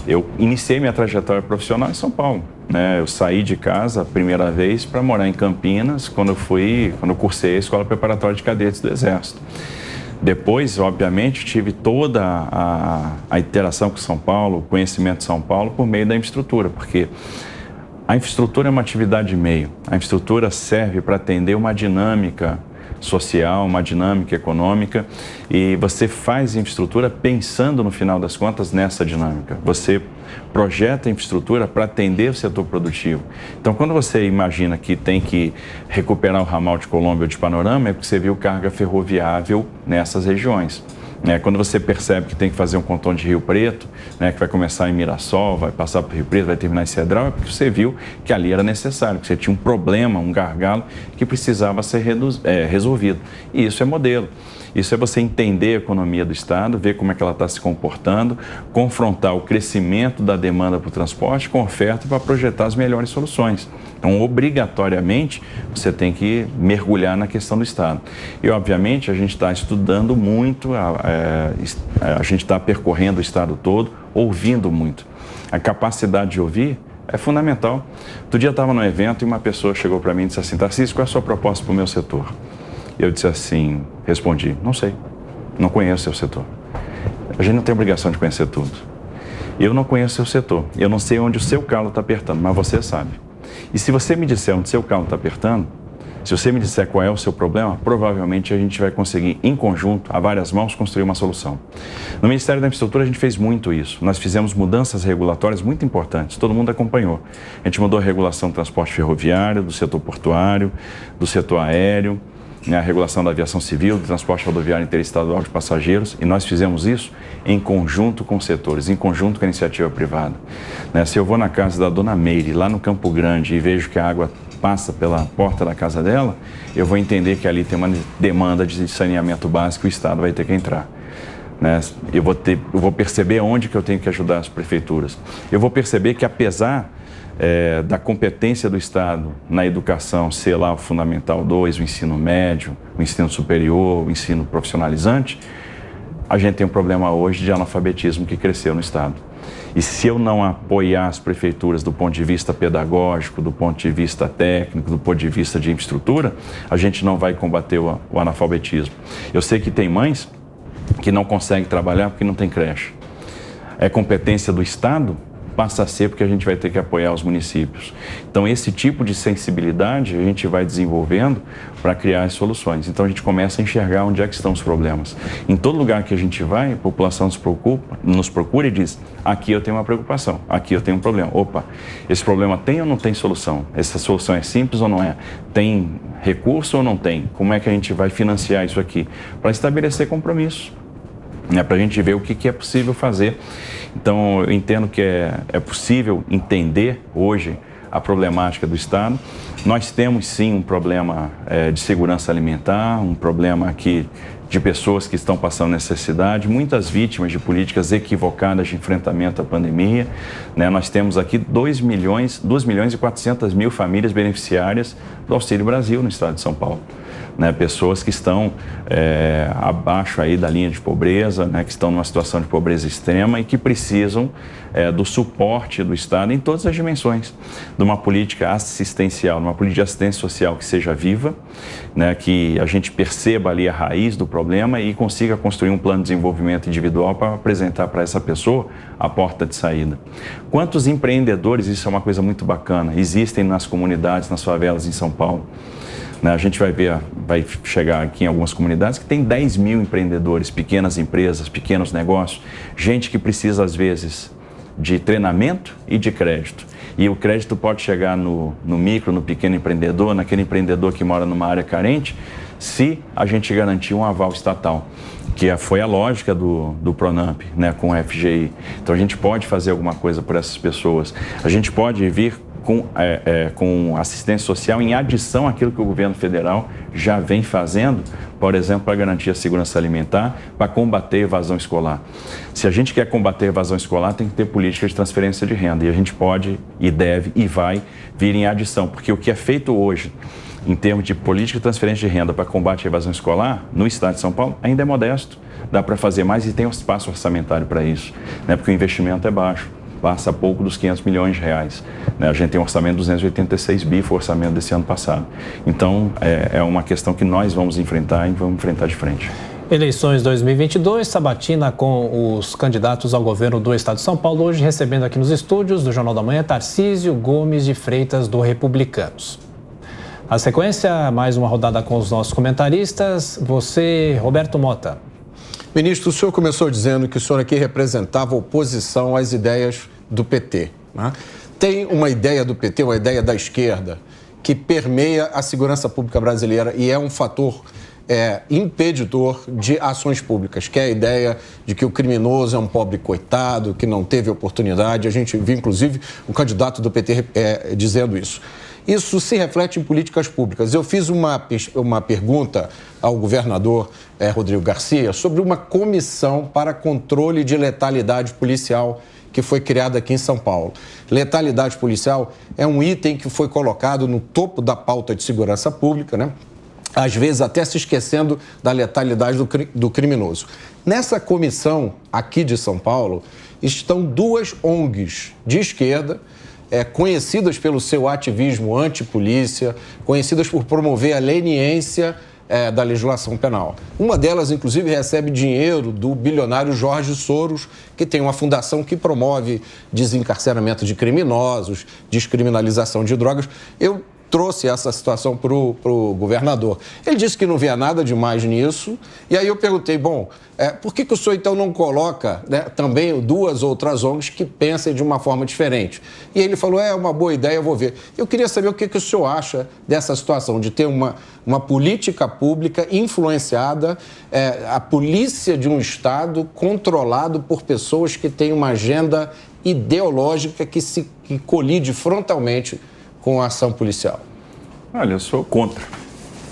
Speaker 4: Eu iniciei minha trajetória profissional em São Paulo, né? Eu saí de casa a primeira vez para morar em Campinas, quando eu cursei a Escola Preparatória de Cadetes do Exército. Depois, obviamente, tive toda a interação com São Paulo, o conhecimento de São Paulo por meio da infraestrutura, porque a infraestrutura é uma atividade de meio. A infraestrutura serve para atender uma dinâmica social, uma dinâmica econômica, e você faz infraestrutura pensando, no final das contas, nessa dinâmica. Você projeta a infraestrutura para atender o setor produtivo. Então, quando você imagina que tem que recuperar o ramal de Colômbia ou de Panorama, é porque você viu carga ferroviável nessas regiões. Quando você percebe que tem que fazer um contorno de Rio Preto, que vai começar em Mirassol, vai passar por Rio Preto, vai terminar em Cedral, é porque você viu que ali era necessário, que você tinha um problema, um gargalo que precisava ser resolvido. E isso é modelo. Isso é você entender a economia do Estado, ver como é que ela está se comportando, confrontar o crescimento da demanda por transporte com oferta para projetar as melhores soluções. Então, obrigatoriamente, você tem que mergulhar na questão do Estado. E, obviamente, a gente está estudando muito, a gente está percorrendo o Estado todo, ouvindo muito. A capacidade de ouvir é fundamental. Outro dia eu estava num evento e uma pessoa chegou para mim e disse assim: Tarcísio, qual é a sua proposta para o meu setor? Eu disse assim, respondi, não sei, não conheço o seu setor. A gente não tem obrigação de conhecer tudo. Eu não conheço o seu setor, eu não sei onde o seu calo está apertando, mas você sabe. E se você me disser onde o seu calo está apertando, se você me disser qual é o seu problema, provavelmente a gente vai conseguir, em conjunto, a várias mãos, construir uma solução. No Ministério da Infraestrutura a gente fez muito isso. Nós fizemos mudanças regulatórias muito importantes, todo mundo acompanhou. A gente mudou a regulação do transporte ferroviário, do setor portuário, do setor aéreo, a regulação da aviação civil, do transporte rodoviário interestadual de passageiros, e nós fizemos isso em conjunto com os setores, em conjunto com a iniciativa privada. Se eu vou na casa da dona Meire, lá no Campo Grande, e vejo que a água passa pela porta da casa dela, eu vou entender que ali tem uma demanda de saneamento básico e o Estado vai ter que entrar. Eu vou perceber onde que eu tenho que ajudar as prefeituras. Eu vou perceber que, apesar da competência do Estado na educação ser lá o Fundamental 2, o ensino médio, o ensino superior, o ensino profissionalizante, a gente tem um problema hoje de analfabetismo que cresceu no Estado. E se eu não apoiar as prefeituras do ponto de vista pedagógico, do ponto de vista técnico, do ponto de vista de infraestrutura, a gente não vai combater o analfabetismo. Eu sei que tem mães que não conseguem trabalhar porque não tem creche. É competência do Estado? Passa a ser porque a gente vai ter que apoiar os municípios. Então, esse tipo de sensibilidade a gente vai desenvolvendo para criar as soluções. Então, a gente começa a enxergar onde é que estão os problemas. Em todo lugar que a gente vai, a população nos procura e diz: aqui eu tenho uma preocupação, aqui eu tenho um problema. Opa, esse problema tem ou não tem solução? Essa solução é simples ou não é? Tem recurso ou não tem? Como é que a gente vai financiar isso aqui? Para estabelecer compromisso. Para a gente ver o que é possível fazer. Então, eu entendo que é possível entender hoje a problemática do Estado. Nós temos, sim, um problema de segurança alimentar, um problema aqui de pessoas que estão passando necessidade, muitas vítimas de políticas equivocadas de enfrentamento à pandemia. Nós temos aqui 2 milhões e 400 mil famílias beneficiárias do Auxílio Brasil no estado de São Paulo. Pessoas que estão abaixo aí da linha de pobreza, que estão numa situação de pobreza extrema e que precisam do suporte do Estado em todas as dimensões, de uma política assistencial, uma política de assistência social que seja viva, que a gente perceba ali a raiz do problema e consiga construir um plano de desenvolvimento individual para apresentar para essa pessoa a porta de saída. Quantos empreendedores, isso é uma coisa muito bacana, existem nas comunidades, nas favelas em São Paulo? A gente vai chegar aqui em algumas comunidades que tem 10 mil empreendedores, pequenas empresas, pequenos negócios, gente que precisa, às vezes, de treinamento e de crédito. E o crédito pode chegar no micro, no pequeno empreendedor, naquele empreendedor que mora numa área carente, se a gente garantir um aval estatal, que foi a lógica do Pronamp, com o FGI. Então, a gente pode fazer alguma coisa por essas pessoas. A gente pode vir com assistência social em adição àquilo que o governo federal já vem fazendo, por exemplo, para garantir a segurança alimentar, para combater a evasão escolar. Se a gente quer combater a evasão escolar, tem que ter política de transferência de renda, e a gente pode e deve e vai vir em adição, porque o que é feito hoje em termos de política de transferência de renda para combate à evasão escolar no estado de São Paulo ainda é modesto. Dá para fazer mais e tem um espaço orçamentário para isso, porque o investimento é baixo. Passa pouco dos 500 milhões de reais. A gente tem um orçamento de 286 bi, foi o orçamento desse ano passado. Então, é uma questão que nós vamos enfrentar e vamos enfrentar de frente.
Speaker 2: Eleições 2022, sabatina com os candidatos ao governo do estado de São Paulo. Hoje recebendo aqui nos estúdios do Jornal da Manhã, Tarcísio Gomes de Freitas, do Republicanos. Na sequência, mais uma rodada com os nossos comentaristas. Você, Roberto Mota.
Speaker 5: Ministro, o senhor começou dizendo que o senhor aqui representava oposição às ideias do PT. Tem uma ideia do PT, uma ideia da esquerda, que permeia a segurança pública brasileira e é um fator impedidor de ações públicas, que é a ideia de que o criminoso é um pobre coitado, que não teve oportunidade. A gente viu, inclusive, o candidato do PT dizendo isso. Isso se reflete em políticas públicas. Eu fiz uma pergunta ao governador Rodrigo Garcia sobre uma comissão para controle de letalidade policial que foi criada aqui em São Paulo. Letalidade policial é um item que foi colocado no topo da pauta de segurança pública, né? Às vezes até se esquecendo da letalidade do criminoso. Nessa comissão aqui de São Paulo estão duas ONGs de esquerda, conhecidas pelo seu ativismo antipolícia, conhecidas por promover a leniência da legislação penal. Uma delas, inclusive, recebe dinheiro do bilionário Jorge Soros, que tem uma fundação que promove desencarceramento de criminosos, descriminalização de drogas. Eu trouxe essa situação para o governador. Ele disse que não via nada demais nisso, e aí eu perguntei, por que o senhor então não coloca, né, também duas outras ONGs que pensem de uma forma diferente? E ele falou, é uma boa ideia, eu vou ver. Eu queria saber o que o senhor acha dessa situação, de ter uma política pública influenciada, a polícia de um Estado controlado por pessoas que têm uma agenda ideológica que colide frontalmente com a ação policial.
Speaker 4: Olha, eu sou contra,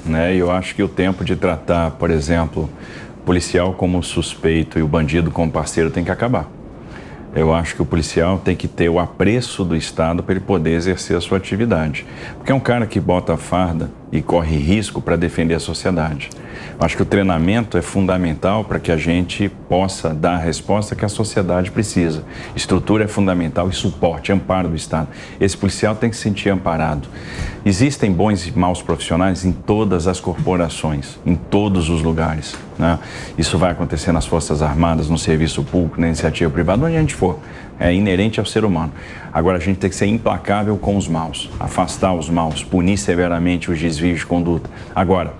Speaker 4: né? Eu acho que o tempo de tratar, por exemplo, o policial como suspeito e o bandido como parceiro tem que acabar. Eu acho que o policial tem que ter o apreço do Estado para ele poder exercer a sua atividade. Porque é um cara que bota a farda e corre risco para defender a sociedade. Eu acho que o treinamento é fundamental para que a gente possa dar a resposta que a sociedade precisa. Estrutura é fundamental e suporte, amparo do Estado. Esse policial tem que se sentir amparado. Existem bons e maus profissionais em todas as corporações, em todos os lugares, né? Isso vai acontecer nas Forças Armadas, no serviço público, na iniciativa privada, onde a gente for. É inerente ao ser humano. Agora, a gente tem que ser implacável com os maus, afastar os maus, punir severamente os desvios de conduta. Agora,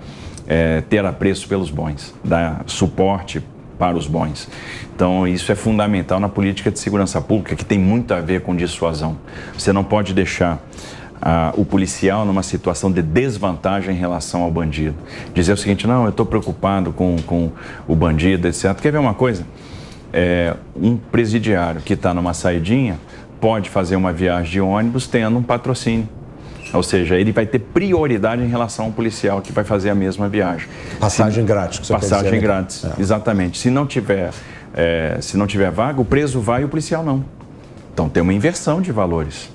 Speaker 4: ter apreço pelos bons, dar suporte para os bons. Então, isso é fundamental na política de segurança pública, que tem muito a ver com dissuasão. Você não pode deixar o policial numa situação de desvantagem em relação ao bandido. Dizer o seguinte, não, eu estou preocupado com o bandido, etc. Quer ver uma coisa? Um presidiário que está numa saidinha pode fazer uma viagem de ônibus tendo um patrocínio. Ou seja, ele vai ter prioridade em relação ao policial que vai fazer a mesma viagem.
Speaker 5: Passagem grátis. Que você
Speaker 4: passagem
Speaker 5: quer dizer,
Speaker 4: grátis, exatamente. Se não tiver vaga, o preso vai e o policial não. Então tem uma inversão de valores.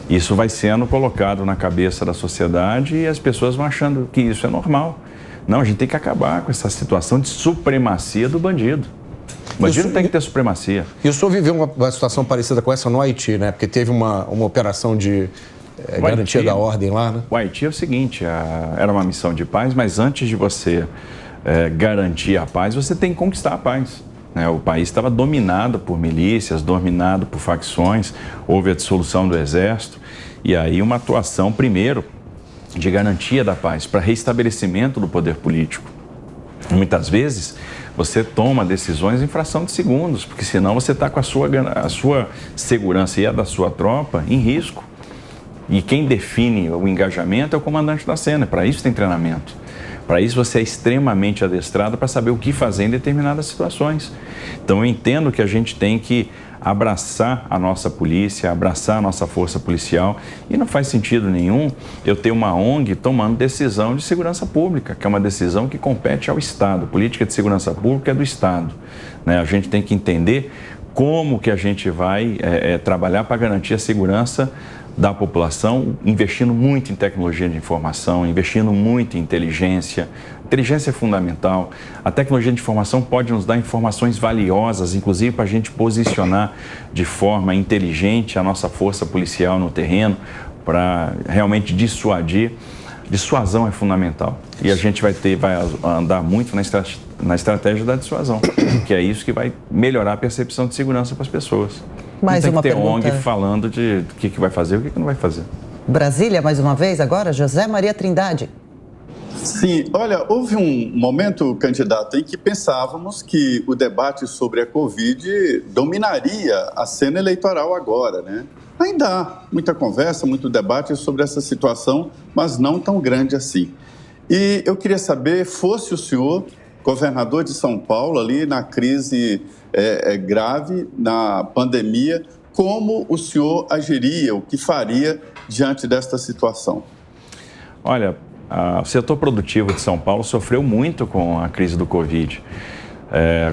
Speaker 4: Isso vai sendo colocado na cabeça da sociedade e as pessoas vão achando que isso é normal. Não, a gente tem que acabar com essa situação de supremacia do bandido. O bandido tem que ter supremacia.
Speaker 5: E o senhor viveu uma situação parecida com essa no Haiti, né? Porque teve uma operação de garantia da ordem lá, né?
Speaker 4: O Haiti é o seguinte, era uma missão de paz, mas antes de você garantir a paz, você tem que conquistar a paz. Né? O país estava dominado por milícias, dominado por facções, houve a dissolução do exército e aí uma atuação, primeiro, de garantia da paz, para restabelecimento do poder político. Muitas vezes, você toma decisões em fração de segundos, porque senão você está com a sua segurança e a da sua tropa em risco. E quem define o engajamento é o comandante da cena, para isso tem treinamento. Para isso você é extremamente adestrado para saber o que fazer em determinadas situações. Então eu entendo que a gente tem que abraçar a nossa polícia, abraçar a nossa força policial e não faz sentido nenhum eu ter uma ONG tomando decisão de segurança pública, que é uma decisão que compete ao Estado. Política de segurança pública é do Estado, né? A gente tem que entender como que a gente vai trabalhar para garantir a segurança da população, investindo muito em tecnologia de informação, investindo muito em inteligência. Inteligência é fundamental. A tecnologia de informação pode nos dar informações valiosas, inclusive para a gente posicionar de forma inteligente a nossa força policial no terreno, para realmente dissuadir. Dissuasão é fundamental. E a gente vai andar muito na estratégia da dissuasão, que é isso que vai melhorar a percepção de segurança para as pessoas.
Speaker 3: Mais
Speaker 4: tem
Speaker 3: uma
Speaker 4: que ter
Speaker 3: pergunta.
Speaker 4: ONG falando de o que vai fazer e o que não vai fazer.
Speaker 3: Brasília, mais uma vez, agora, José Maria Trindade.
Speaker 7: Sim, olha, houve um momento, candidato, em que pensávamos que o debate sobre a Covid dominaria a cena eleitoral agora, né? Ainda há muita conversa, muito debate sobre essa situação, mas não tão grande assim. E eu queria saber, fosse o senhor governador de São Paulo, ali na crise grave, na pandemia, como o senhor agiria, o que faria diante desta situação?
Speaker 4: Olha, o setor produtivo de São Paulo sofreu muito com a crise do Covid.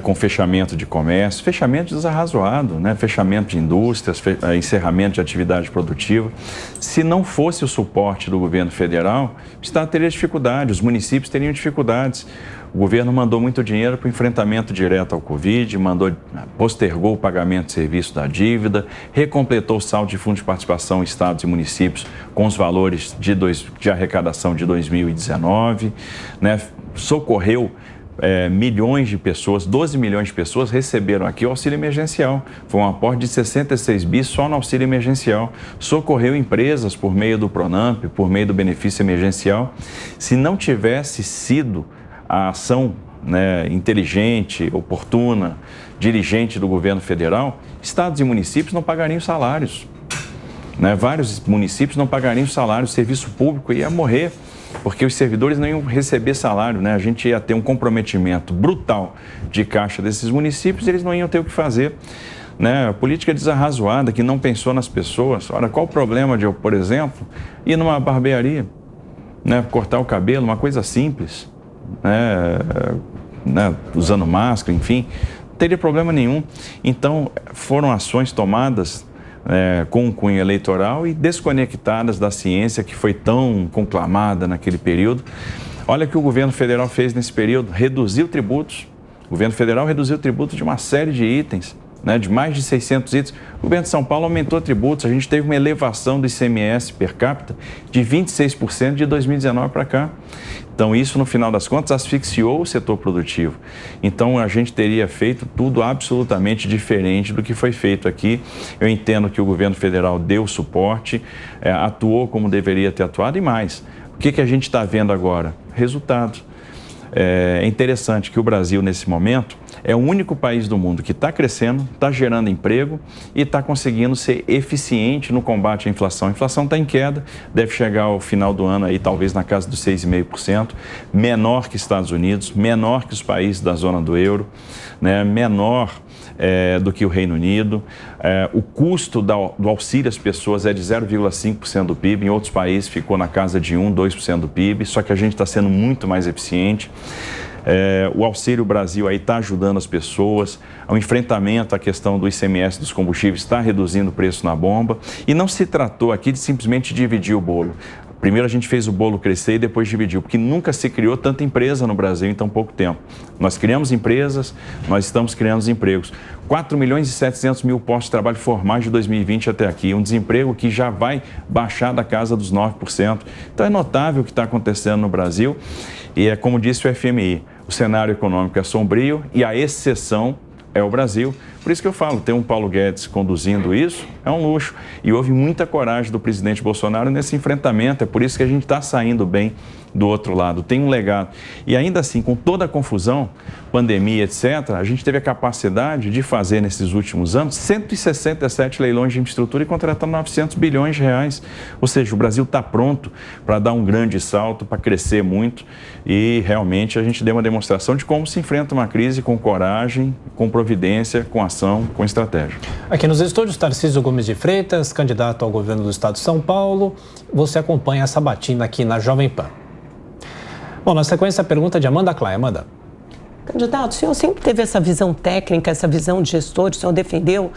Speaker 4: Com fechamento de comércio, fechamento desarrazoado, né? Fechamento de indústrias, encerramento de atividade produtiva. Se não fosse o suporte do governo federal, o Estado teria dificuldade, os municípios teriam dificuldades. O governo mandou muito dinheiro para o enfrentamento direto ao Covid, postergou o pagamento de serviço da dívida, recompletou o saldo de fundo de participação em estados e municípios com os valores de arrecadação de 2019, né? Socorreu milhões de pessoas, 12 milhões de pessoas receberam aqui o auxílio emergencial. Foi um aporte de 66 bi só no auxílio emergencial. Socorreu empresas por meio do Pronamp, por meio do benefício emergencial. Se não tivesse sido a ação, né, inteligente, oportuna, dirigente do governo federal, estados e municípios não pagariam salários. Né? Vários municípios não pagariam salário, o serviço público ia morrer, porque os servidores não iam receber salário, né? A gente ia ter um comprometimento brutal de caixa desses municípios e eles não iam ter o que fazer. Né? A política desarrazoada que não pensou nas pessoas. Olha, qual o problema de eu, por exemplo, ir numa barbearia, né? Cortar o cabelo, uma coisa simples, né? Usando máscara, enfim, não teria problema nenhum. Então, foram ações tomadas com cunho eleitoral e desconectadas da ciência que foi tão conclamada naquele período. Olha o que o governo federal fez nesse período, reduziu tributos. O governo federal reduziu tributos de uma série de itens, né, de mais de 600 itens. O governo de São Paulo aumentou tributos, a gente teve uma elevação do ICMS per capita de 26% de 2019 para cá. Então, isso, no final das contas, asfixiou o setor produtivo. Então, a gente teria feito tudo absolutamente diferente do que foi feito aqui. Eu entendo que o governo federal deu suporte, atuou como deveria ter atuado e mais. O que a gente está vendo agora? Resultado. É interessante que o Brasil, nesse momento, é o único país do mundo que está crescendo, está gerando emprego e está conseguindo ser eficiente no combate à inflação. A inflação está em queda, deve chegar ao final do ano aí talvez na casa dos 6,5%, menor que Estados Unidos, menor que os países da zona do euro, né? Menor do que o Reino Unido. O custo do auxílio às pessoas é de 0,5% do PIB, em outros países ficou na casa de 1%, 2% do PIB, só que a gente está sendo muito mais eficiente. O Auxílio Brasil aí está ajudando as pessoas, o enfrentamento à questão do ICMS dos combustíveis está reduzindo o preço na bomba e não se tratou aqui de simplesmente dividir o bolo. Primeiro a gente fez o bolo crescer e depois dividiu, porque nunca se criou tanta empresa no Brasil em tão pouco tempo. Nós criamos empresas, nós estamos criando empregos. 4 milhões e 700 mil postos de trabalho formais de 2020 até aqui, um desemprego que já vai baixar da casa dos 9%. Então é notável o que está acontecendo no Brasil e é como disse o FMI, o cenário econômico é sombrio e a exceção é o Brasil. Por isso que eu falo, ter um Paulo Guedes conduzindo isso é um luxo. E houve muita coragem do presidente Bolsonaro nesse enfrentamento. É por isso que a gente está saindo bem do outro lado. Tem um legado. E ainda assim, com toda a confusão, pandemia, etc., a gente teve a capacidade de fazer nesses últimos anos 167 leilões de infraestrutura e contratar 900 bilhões de reais. Ou seja, o Brasil está pronto para dar um grande salto, para crescer muito. E realmente a gente deu uma demonstração de como se enfrenta uma crise com coragem, com providência, com ação, com estratégia.
Speaker 2: Aqui nos estúdios, Tarcísio Gomes de Freitas, candidato ao governo do estado de São Paulo. Você acompanha a sabatina aqui na Jovem Pan. Bom, na sequência, a pergunta de Amanda Klein. Amanda.
Speaker 6: Candidato, o senhor sempre teve essa visão técnica, essa visão de gestor, o senhor defendeu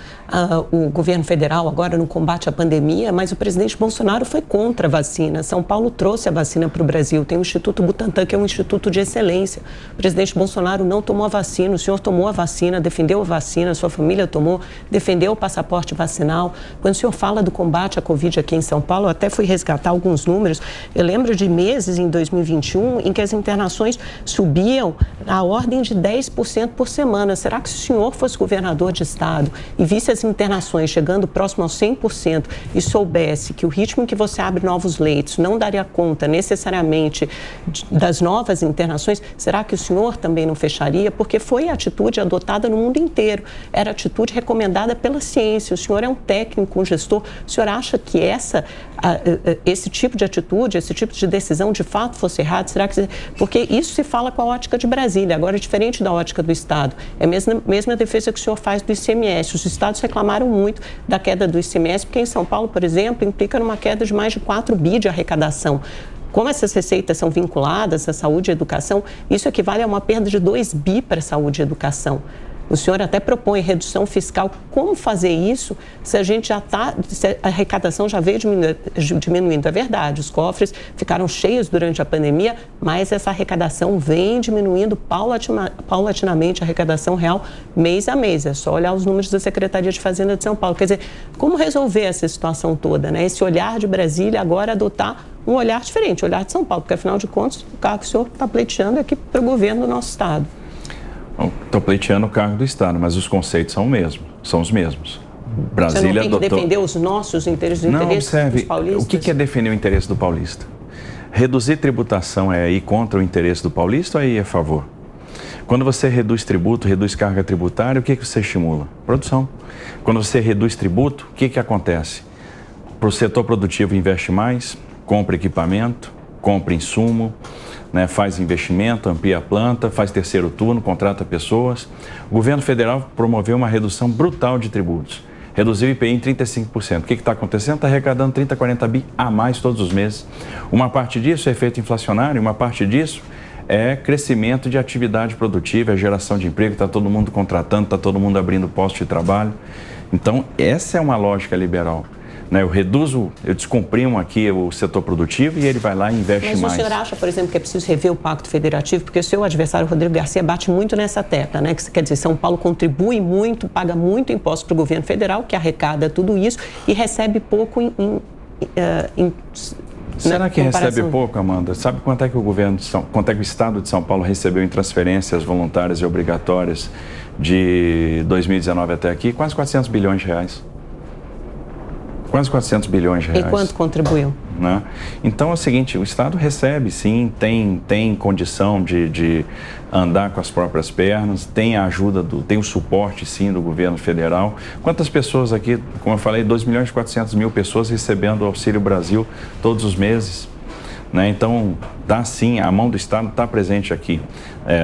Speaker 6: o governo federal agora no combate à pandemia, mas o presidente Bolsonaro foi contra a vacina. São Paulo trouxe a vacina para o Brasil, tem o Instituto Butantan, que é um instituto de excelência. O presidente Bolsonaro não tomou a vacina, o senhor tomou a vacina, defendeu a vacina, sua família tomou, defendeu o passaporte vacinal. Quando o senhor fala do combate à Covid aqui em São Paulo, eu até fui resgatar alguns números. Eu lembro de meses em 2021 em que as internações subiam a ordem ordem de 10% por semana. Será que se o senhor fosse governador de estado e visse as internações chegando próximo aos 100% e soubesse que o ritmo em que você abre novos leitos não daria conta necessariamente das novas internações, será que o senhor também não fecharia? Porque foi a atitude adotada no mundo inteiro. Era a atitude recomendada pela ciência. O senhor é um técnico, um gestor. O senhor acha que esse tipo de atitude, esse tipo de decisão de fato fosse errado? Será que... Porque isso se fala com a ótica de Brasília, agora diferente da ótica do Estado. É a mesma defesa que o senhor faz do ICMS. Os estados reclamaram muito da queda do ICMS, porque em São Paulo, por exemplo, implica numa queda de mais de 4 bi de arrecadação. Como essas receitas são vinculadas à saúde e educação, isso equivale a uma perda de 2 bi para a saúde e educação. O senhor até propõe redução fiscal. Como fazer isso se a gente se a arrecadação já veio diminuindo? É verdade, os cofres ficaram cheios durante a pandemia, mas essa arrecadação vem diminuindo paulatinamente, a arrecadação real, mês a mês. É só olhar os números da Secretaria de Fazenda de São Paulo. Quer dizer, como resolver essa situação toda, né? Esse olhar de Brasília agora adotar um olhar diferente, o olhar de São Paulo, porque afinal de contas, o cargo que o senhor está pleiteando é aqui para o governo do nosso estado.
Speaker 4: Estou pleiteando o cargo do Estado, mas os conceitos são os mesmos.
Speaker 6: Brasília Você não tem que defender os nossos interesses, os interesses dos paulistas?
Speaker 4: O que é defender o interesse do paulista? Reduzir tributação é ir contra o interesse do paulista ou é ir a favor? Quando você reduz tributo, reduz carga tributária, o que você estimula? Produção. Quando você reduz tributo, o que acontece? Para o setor produtivo investe mais, compra equipamento, compra insumo, né, faz investimento, amplia a planta, faz terceiro turno, contrata pessoas. O governo federal promoveu uma redução brutal de tributos. Reduziu o IPI em 35%. O que está acontecendo? Está arrecadando 30, 40 bi a mais todos os meses. Uma parte disso é efeito inflacionário, uma parte disso é crescimento de atividade produtiva, é geração de emprego, está todo mundo contratando, está todo mundo abrindo postos de trabalho. Então, essa é uma lógica liberal. Eu descomprimo aqui o setor produtivo e ele vai lá e investe mais.
Speaker 6: Mas o senhor acha, por exemplo, que é preciso rever o Pacto Federativo? Porque o seu adversário, Rodrigo Garcia, bate muito nessa tecla, né? Quer dizer, São Paulo contribui muito, paga muito imposto para o governo federal, que arrecada tudo isso e recebe pouco
Speaker 4: Será que recebe pouco, Amanda? Sabe quanto é que quanto é que o Estado de São Paulo recebeu em transferências voluntárias e obrigatórias de 2019 até aqui? Quase 400 bilhões de reais. Quase 400 bilhões de reais.
Speaker 6: E quanto contribuiu?
Speaker 4: Né? Então é o seguinte, o Estado recebe sim, tem condição de andar com as próprias pernas, tem a ajuda, tem o suporte sim do governo federal. Quantas pessoas aqui, como eu falei, 2.400.000 pessoas recebendo o Auxílio Brasil todos os meses. Né? Então, dá sim, a mão do Estado está presente aqui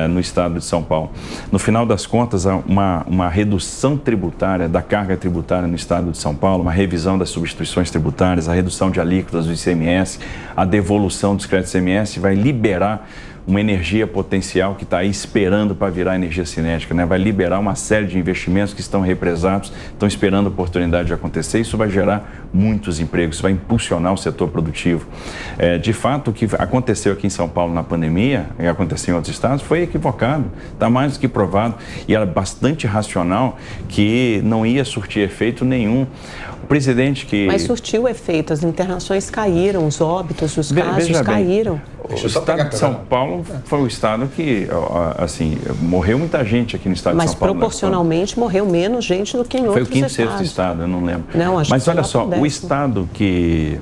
Speaker 4: no Estado de São Paulo. No final das contas, uma redução tributária, da carga tributária no Estado de São Paulo, uma revisão das substituições tributárias, a redução de alíquotas do ICMS, a devolução dos créditos ICMS vai liberar uma energia potencial que está aí esperando para virar energia cinética, né? Vai liberar uma série de investimentos que estão represados, estão esperando a oportunidade de acontecer. Isso vai gerar muitos empregos, vai impulsionar o setor produtivo. De fato, o que aconteceu aqui em São Paulo na pandemia, e aconteceu em outros estados, foi equivocado, está mais do que provado, e era bastante racional que não ia surtir efeito nenhum. O presidente que...
Speaker 6: Mas surtiu efeito, as internações caíram, os óbitos, os casos caíram.
Speaker 4: O estado de São Paulo foi o estado que, assim, morreu muita gente aqui no estado de São Paulo.
Speaker 6: Mas proporcionalmente morreu menos gente do que em outros estados.
Speaker 4: Foi o 5º estado, eu não lembro.
Speaker 6: Não, acho
Speaker 4: Mas
Speaker 6: que
Speaker 4: olha só, o estado que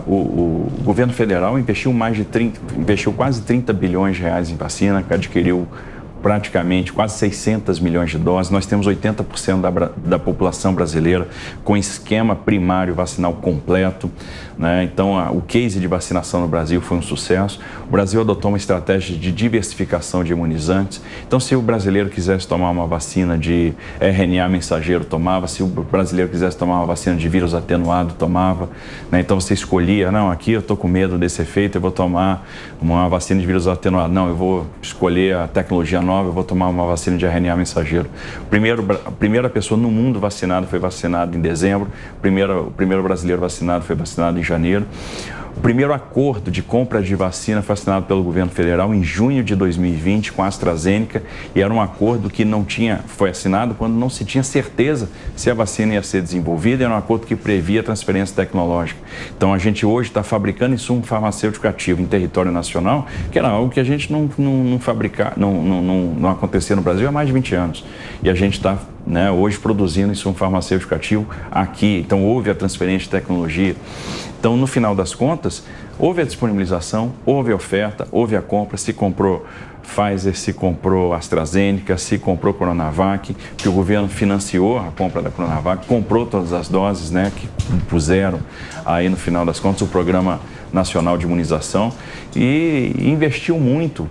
Speaker 4: o governo federal investiu quase 30 bilhões de reais em vacina, que adquiriu praticamente quase 600 milhões de doses. Nós temos 80% da população brasileira com esquema primário vacinal completo, né? Então, o case de vacinação no Brasil foi um sucesso. O Brasil adotou uma estratégia de diversificação de imunizantes. Então, se o brasileiro quisesse tomar uma vacina de RNA mensageiro, tomava. Se o brasileiro quisesse tomar uma vacina de vírus atenuado, tomava, né? Então, você escolhia, não, aqui eu estou com medo desse efeito, eu vou tomar uma vacina de vírus atenuado. Não, eu vou escolher a tecnologia nova, eu vou tomar uma vacina de RNA mensageiro. A primeira pessoa no mundo vacinada foi vacinada em dezembro, o primeiro brasileiro vacinado foi vacinado em janeiro. O primeiro acordo de compra de vacina foi assinado pelo governo federal em junho de 2020 com a AstraZeneca, e era um acordo que foi assinado quando não se tinha certeza se a vacina ia ser desenvolvida, era um acordo que previa transferência tecnológica. Então a gente hoje está fabricando insumo farmacêutico ativo em território nacional, que era algo que a gente não acontecia no Brasil há mais de 20 anos. E a gente está hoje produzindo insumo farmacêutico ativo aqui. Então houve a transferência de tecnologia. Então, no final das contas, houve a disponibilização, houve a oferta, houve a compra, se comprou Pfizer, se comprou AstraZeneca, se comprou Coronavac, que o governo financiou a compra da Coronavac, comprou todas as doses, que puseram aí no final das contas o Programa Nacional de Imunização, e investiu muito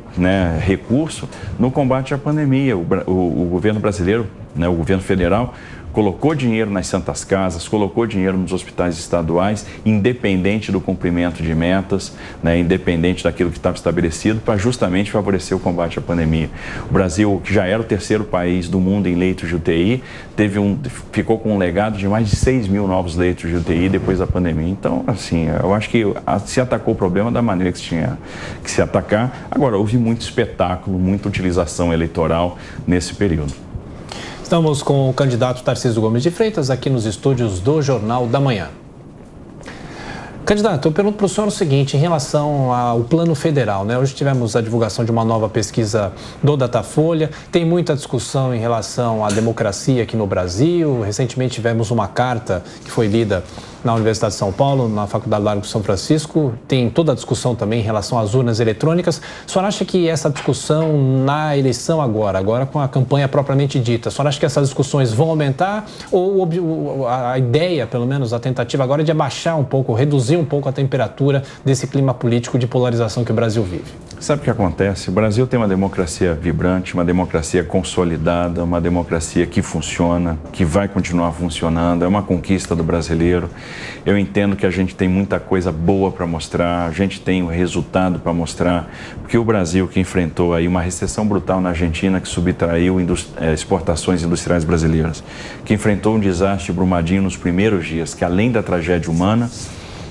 Speaker 4: recurso no combate à pandemia. O governo brasileiro, o governo federal, colocou dinheiro nas santas casas, colocou dinheiro nos hospitais estaduais, independente do cumprimento de metas, independente daquilo que estava estabelecido, para justamente favorecer o combate à pandemia. O Brasil, que já era o terceiro país do mundo em leitos de UTI, ficou com um legado de mais de 6 mil novos leitos de UTI depois da pandemia. Então, assim, eu acho que se atacou o problema da maneira que se tinha que se atacar. Agora, houve muito espetáculo, muita utilização eleitoral nesse período.
Speaker 2: Estamos com o candidato Tarcísio Gomes de Freitas aqui nos estúdios do Jornal da Manhã. Candidato, eu pergunto para o senhor o seguinte, em relação ao plano federal, Hoje tivemos a divulgação de uma nova pesquisa do Datafolha, tem muita discussão em relação à democracia aqui no Brasil. Recentemente tivemos uma carta que foi lida na Universidade de São Paulo, na Faculdade Largo de São Francisco, tem toda a discussão também em relação às urnas eletrônicas. O senhor acha que essa discussão na eleição agora com a campanha propriamente dita, o senhor acha que essas discussões vão aumentar ou a ideia, pelo menos a tentativa agora é de abaixar um pouco, reduzir um pouco a temperatura desse clima político de polarização que o Brasil vive?
Speaker 4: Sabe o que acontece? O Brasil tem uma democracia vibrante, uma democracia consolidada, uma democracia que funciona, que vai continuar funcionando, é uma conquista do brasileiro. Eu entendo que a gente tem muita coisa boa para mostrar, a gente tem o resultado para mostrar, porque o Brasil, que enfrentou aí uma recessão brutal na Argentina, que subtraiu exportações industriais brasileiras, que enfrentou um desastre Brumadinho nos primeiros dias, que além da tragédia humana,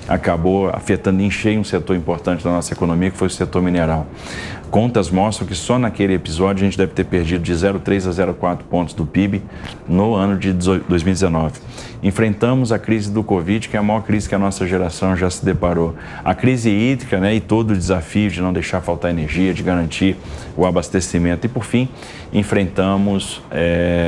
Speaker 4: acabou afetando em cheio um setor importante da nossa economia, que foi o setor mineral. Contas mostram que só naquele episódio a gente deve ter perdido de 0,3 a 0,4 pontos do PIB no ano de 2019. Enfrentamos a crise do Covid, que é a maior crise que a nossa geração já se deparou. A crise hídrica, e todo o desafio de não deixar faltar energia, de garantir o abastecimento. E, por fim, enfrentamos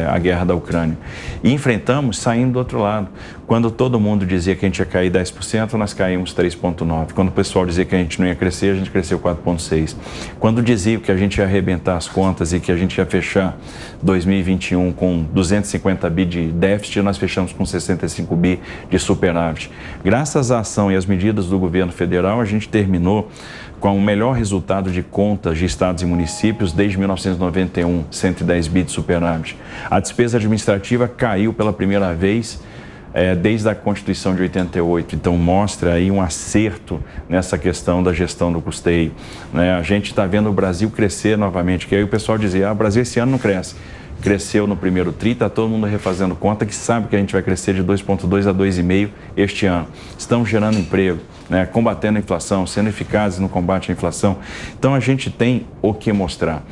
Speaker 4: a guerra da Ucrânia. E enfrentamos saindo do outro lado. Quando todo mundo dizia que a gente ia cair 10%, nós caímos 3,9%. Quando o pessoal dizia que a gente não ia crescer, a gente cresceu 4,6%. Quando diziam que a gente ia arrebentar as contas e que a gente ia fechar 2021 com 250 bi de déficit, nós fechamos com 65 bi de superávit. Graças à ação e às medidas do governo federal, a gente terminou com o melhor resultado de contas de estados e municípios desde 1991, 110 bi de superávit. A despesa administrativa caiu pela primeira vez desde a Constituição de 88, então mostra aí um acerto nessa questão da gestão do custeio. A gente está vendo o Brasil crescer novamente, que aí o pessoal dizia, o Brasil esse ano não cresce. Cresceu no primeiro tri, está todo mundo refazendo conta, que sabe que a gente vai crescer de 2,2 a 2,5 este ano. Estamos gerando emprego, combatendo a inflação, sendo eficazes no combate à inflação. Então a gente tem o que mostrar.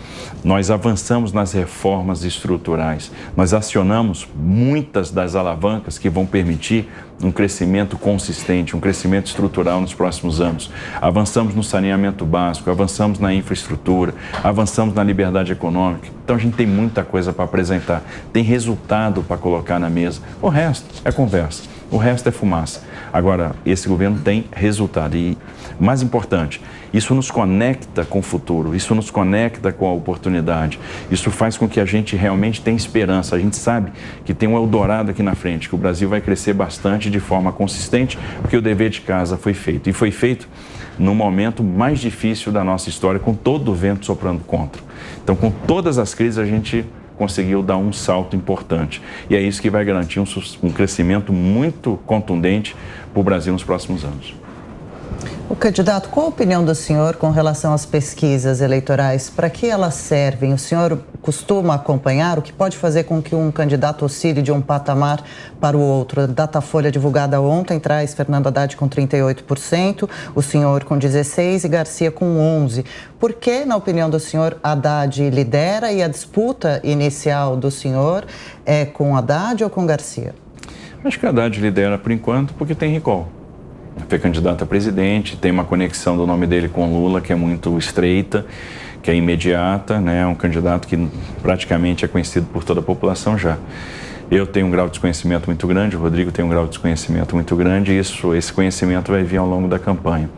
Speaker 4: Nós avançamos nas reformas estruturais, nós acionamos muitas das alavancas que vão permitir um crescimento consistente, um crescimento estrutural nos próximos anos. Avançamos no saneamento básico, avançamos na infraestrutura, avançamos na liberdade econômica. Então a gente tem muita coisa para apresentar, tem resultado para colocar na mesa. O resto é conversa, o resto é fumaça. Agora, esse governo tem resultado e, mais importante, isso nos conecta com o futuro, isso nos conecta com a oportunidade, isso faz com que a gente realmente tenha esperança, a gente sabe que tem um Eldorado aqui na frente, que o Brasil vai crescer bastante de forma consistente, porque o dever de casa foi feito, e foi feito no momento mais difícil da nossa história, com todo o vento soprando contra. Então, com todas as crises, a gente conseguiu dar um salto importante. E é isso que vai garantir um crescimento muito contundente para o Brasil nos próximos anos.
Speaker 3: O candidato, qual a opinião do senhor com relação às pesquisas eleitorais? Para que elas servem? O senhor costuma acompanhar o que pode fazer com que um candidato oscile de um patamar para o outro? A Datafolha divulgada ontem traz Fernando Haddad com 38%, o senhor com 16% e Garcia com 11%. Por que, na opinião do senhor, Haddad lidera e a disputa inicial do senhor é com Haddad ou com Garcia?
Speaker 4: Acho que Haddad lidera por enquanto porque tem recall. Foi candidato a presidente, tem uma conexão do nome dele com Lula que é muito estreita, que é imediata, né? É um candidato que praticamente é conhecido por toda a população já. Eu tenho um grau de desconhecimento muito grande, o Rodrigo tem um grau de desconhecimento muito grande, e esse conhecimento vai vir ao longo da campanha,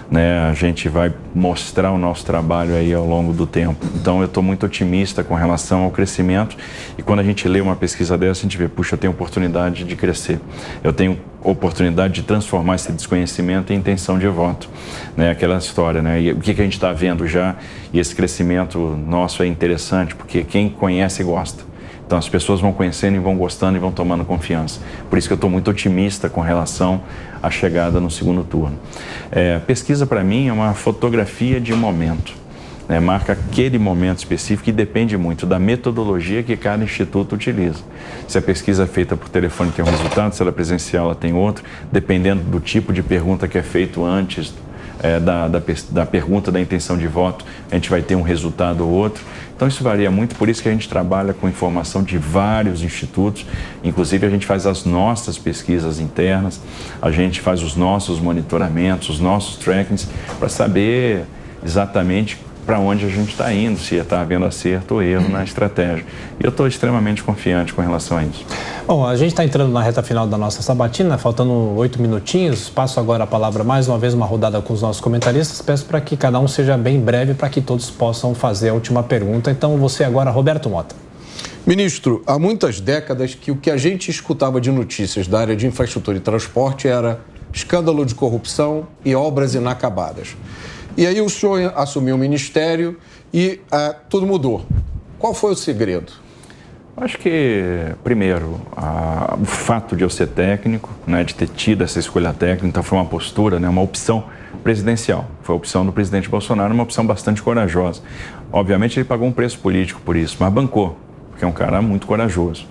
Speaker 4: né? A gente vai mostrar o nosso trabalho aí ao longo do tempo. Então eu estou muito otimista com relação ao crescimento, e quando a gente lê uma pesquisa dessa, a gente vê, puxa, eu tenho oportunidade de crescer, eu tenho oportunidade de transformar esse desconhecimento em intenção de voto, né? Aquela história, né? E o que a gente está vendo já, e esse crescimento nosso é interessante, porque quem conhece gosta. Então as pessoas vão conhecendo e vão gostando e vão tomando confiança. Por isso que eu estou muito otimista com relação à chegada no segundo turno. Pesquisa para mim é uma fotografia de momento, né? Marca aquele momento específico e depende muito da metodologia que cada instituto utiliza. Se a pesquisa é feita por telefone tem um resultado, se ela é presencial ela tem outro, dependendo do tipo de pergunta que é feito antes da pergunta da intenção de voto, a gente vai ter um resultado ou outro. Então isso varia muito, por isso que a gente trabalha com informação de vários institutos, inclusive a gente faz as nossas pesquisas internas, a gente faz os nossos monitoramentos, os nossos trackings, para saber exatamente para onde a gente está indo, se está havendo acerto ou erro na estratégia. E eu estou extremamente confiante com relação a isso.
Speaker 2: Bom, a gente está entrando na reta final da nossa sabatina, faltando 8 minutinhos. Passo agora a palavra mais uma vez, uma rodada com os nossos comentaristas. Peço para que cada um seja bem breve, para que todos possam fazer a última pergunta. Então, você agora, Roberto Mota.
Speaker 5: Ministro, há muitas décadas que o que a gente escutava de notícias da área de infraestrutura e transporte era escândalo de corrupção e obras inacabadas. E aí o senhor assumiu o ministério e tudo mudou. Qual foi o segredo?
Speaker 4: Acho que, primeiro, o fato de eu ser técnico, né, de ter tido essa escolha técnica, então foi uma postura, né, uma opção presidencial. Foi a opção do presidente Bolsonaro, uma opção bastante corajosa. Obviamente ele pagou um preço político por isso, mas bancou, porque é um cara muito corajoso.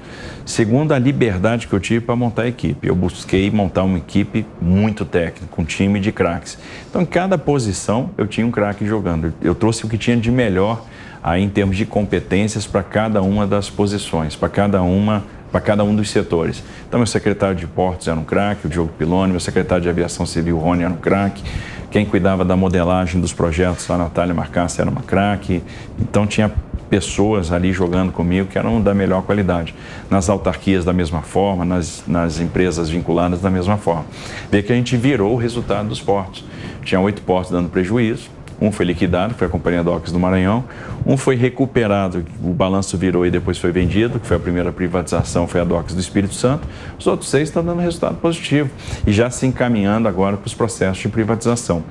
Speaker 4: Segundo, a liberdade que eu tive para montar a equipe. Eu busquei montar uma equipe muito técnica, um time de craques. Então, em cada posição, eu tinha um craque jogando. Eu trouxe o que tinha de melhor aí em termos de competências para cada uma das posições, para cada um dos setores. Então, meu secretário de Portos era um craque, o Diogo Piloni, meu secretário de Aviação Civil, o Rony, era um craque. Quem cuidava da modelagem dos projetos, a Natália Marcassi, era uma craque. Então, tinha pessoas ali jogando comigo que eram da melhor qualidade. Nas autarquias da mesma forma, nas empresas vinculadas da mesma forma. Vê que a gente virou o resultado dos portos. Tinha 8 portos dando prejuízo, um foi liquidado, que foi a Companhia Docas do Maranhão, um foi recuperado, o balanço virou e depois foi vendido, que foi a primeira privatização, foi a Docas do Espírito Santo. Os outros 6 estão dando resultado positivo e já se encaminhando agora para os processos de privatização.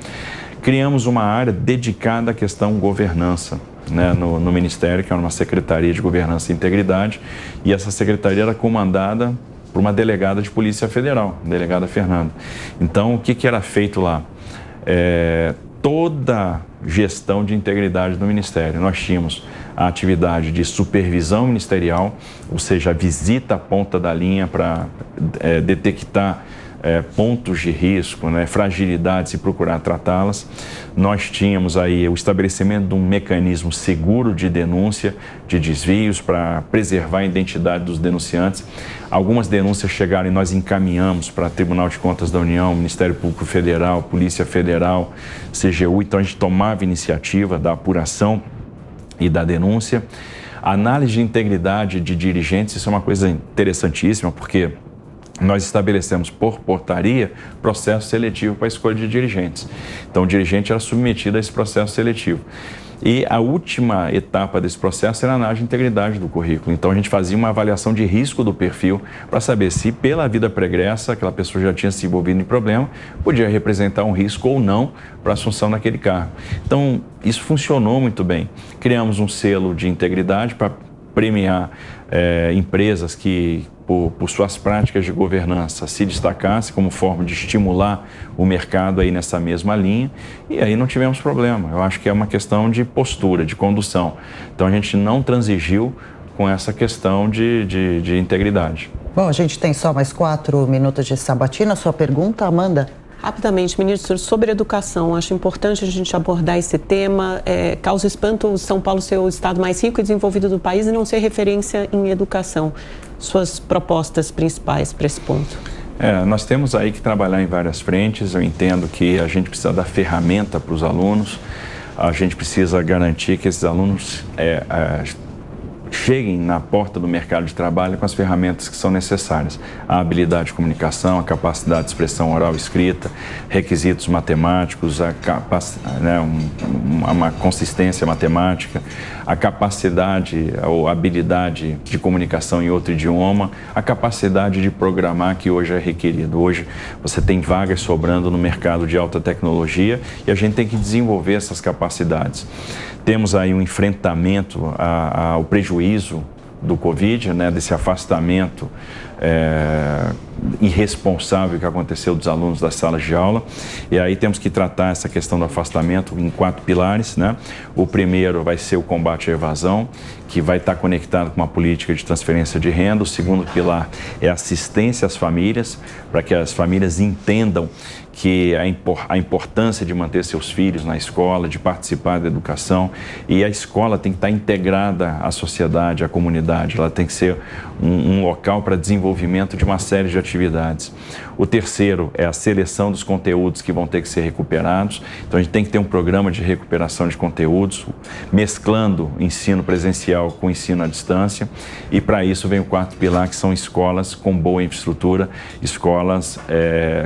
Speaker 4: Criamos uma área dedicada à questão governança, né, no Ministério, que era uma Secretaria de Governança e Integridade, e essa secretaria era comandada por uma delegada de Polícia Federal, a delegada Fernanda. Então, o que era feito lá? Toda gestão de integridade do Ministério. Nós tínhamos a atividade de supervisão ministerial, ou seja, a visita à ponta da linha para detectar pontos de risco, né, fragilidades e procurar tratá-las. Nós tínhamos aí o estabelecimento de um mecanismo seguro de denúncia de desvios para preservar a identidade dos denunciantes. Algumas denúncias chegaram e nós encaminhamos para o Tribunal de Contas da União, Ministério Público Federal, Polícia Federal, CGU. Então a gente tomava iniciativa da apuração e da denúncia. A análise de integridade de dirigentes, isso é uma coisa interessantíssima, porque nós estabelecemos por portaria processo seletivo para a escolha de dirigentes. Então o dirigente era submetido a esse processo seletivo. E a última etapa desse processo era a análise de integridade do currículo. Então a gente fazia uma avaliação de risco do perfil para saber se pela vida pregressa aquela pessoa já tinha se envolvido em problema, podia representar um risco ou não para a assunção daquele cargo. Então isso funcionou muito bem. Criamos um selo de integridade para premiar empresas que, por suas práticas de governança, se destacassem como forma de estimular o mercado aí nessa mesma linha, e aí não tivemos problema. Eu acho que é uma questão de postura, de condução. Então a gente não transigiu com essa questão de integridade.
Speaker 3: Bom, a gente tem só mais 4 minutos de sabatina. Sua pergunta, Amanda?
Speaker 6: Rapidamente, ministro, sobre educação, acho importante a gente abordar esse tema. Causa espanto São Paulo ser o estado mais rico e desenvolvido do país e não ser referência em educação. Suas propostas principais para esse ponto?
Speaker 4: Nós temos aí que trabalhar em várias frentes. Eu entendo que a gente precisa dar ferramenta para os alunos, a gente precisa garantir que esses alunos cheguem na porta do mercado de trabalho com as ferramentas que são necessárias. A habilidade de comunicação, a capacidade de expressão oral e escrita, requisitos matemáticos, uma consistência matemática, a capacidade ou habilidade de comunicação em outro idioma, a capacidade de programar que hoje é requerido. Hoje você tem vagas sobrando no mercado de alta tecnologia e a gente tem que desenvolver essas capacidades. Temos aí um enfrentamento ao prejuízo do Covid, desse afastamento irresponsável que aconteceu dos alunos das salas de aula. E aí temos que tratar essa questão do afastamento em 4 pilares, O primeiro vai ser o combate à evasão, que vai estar conectado com uma política de transferência de renda. O segundo pilar é assistência às famílias, para que as famílias entendam que a importância de manter seus filhos na escola, de participar da educação, e a escola tem que estar integrada à sociedade, à comunidade, ela tem que ser um local para desenvolvimento de uma série de atividades. O terceiro é a seleção dos conteúdos que vão ter que ser recuperados, então a gente tem que ter um programa de recuperação de conteúdos, mesclando ensino presencial com ensino à distância, e para isso vem o 4º pilar, que são escolas com boa infraestrutura, escolas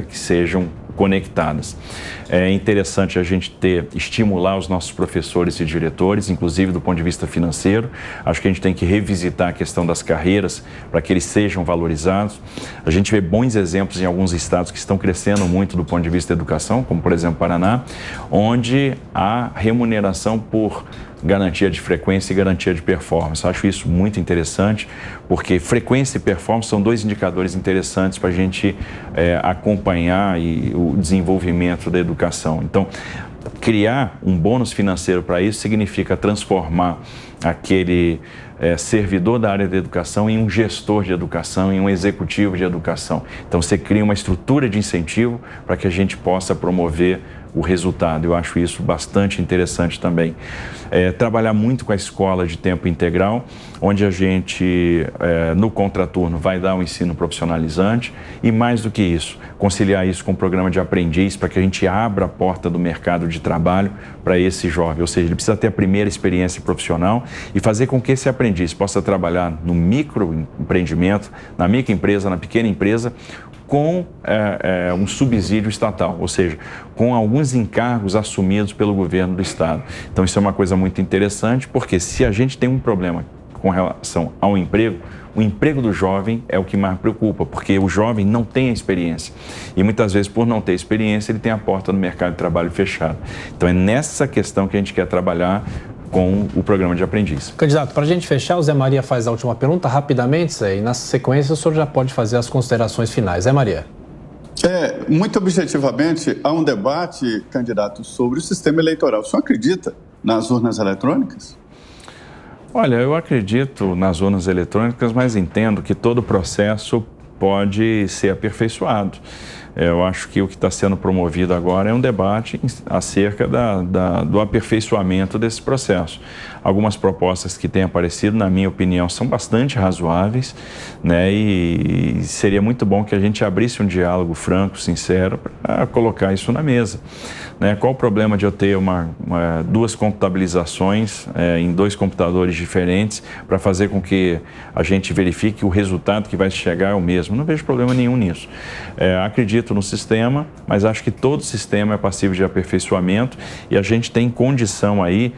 Speaker 4: que sejam conectadas. É interessante a gente estimular os nossos professores e diretores, inclusive do ponto de vista financeiro. Acho que a gente tem que revisitar a questão das carreiras para que eles sejam valorizados. A gente vê bons exemplos em alguns estados que estão crescendo muito do ponto de vista da educação, como por exemplo Paraná, onde há remuneração por garantia de frequência e garantia de performance. Eu acho isso muito interessante, porque frequência e performance são 2 indicadores interessantes para a gente acompanhar o desenvolvimento da educação. Então, criar um bônus financeiro para isso significa transformar aquele servidor da área da educação em um gestor de educação, em um executivo de educação. Então, você cria uma estrutura de incentivo para que a gente possa promover o resultado. Eu acho isso bastante interessante também. Trabalhar muito com a escola de tempo integral, onde a gente, no contraturno, vai dar um ensino profissionalizante e, mais do que isso, conciliar isso com o programa de aprendiz para que a gente abra a porta do mercado de trabalho para esse jovem. Ou seja, ele precisa ter a primeira experiência profissional e fazer com que esse aprendiz possa trabalhar no microempreendimento, na microempresa, na pequena empresa, com um subsídio estatal, ou seja, com alguns encargos assumidos pelo governo do estado. Então isso é uma coisa muito interessante, porque se a gente tem um problema com relação ao emprego, o emprego do jovem é o que mais preocupa, porque o jovem não tem a experiência. E muitas vezes, por não ter experiência, ele tem a porta do mercado de trabalho fechada. Então é nessa questão que a gente quer trabalhar com o programa de aprendiz.
Speaker 2: Candidato, para a gente fechar, o Zé Maria faz a última pergunta rapidamente, Zé, e na sequência o senhor já pode fazer as considerações finais. Zé Maria.
Speaker 7: Muito objetivamente, há um debate, candidato, sobre o sistema eleitoral. O senhor acredita nas urnas eletrônicas?
Speaker 4: Olha, eu acredito nas urnas eletrônicas, mas entendo que todo processo pode ser aperfeiçoado. Eu acho que o que está sendo promovido agora é um debate acerca do aperfeiçoamento desse processo. Algumas propostas que têm aparecido, na minha opinião, são bastante razoáveis, e seria muito bom que a gente abrisse um diálogo franco, sincero, para colocar isso na mesa. Qual o problema de eu ter 2 computabilizações em 2 computadores diferentes para fazer com que a gente verifique que o resultado que vai chegar é o mesmo? Não vejo problema nenhum nisso. Acredito no sistema, mas acho que todo sistema é passível de aperfeiçoamento e a gente tem condição aí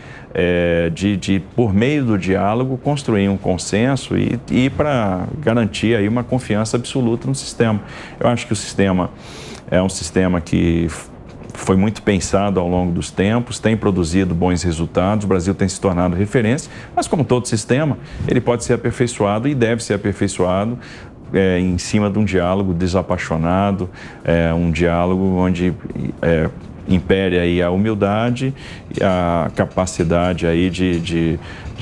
Speaker 4: de, por meio do diálogo, construir um consenso e para garantir aí uma confiança absoluta no sistema. Eu acho que o sistema é um sistema que foi muito pensado ao longo dos tempos, tem produzido bons resultados, o Brasil tem se tornado referência, mas como todo sistema, ele pode ser aperfeiçoado e deve ser aperfeiçoado em cima de um diálogo desapaixonado, um diálogo onde impere aí a humildade, a capacidade aí de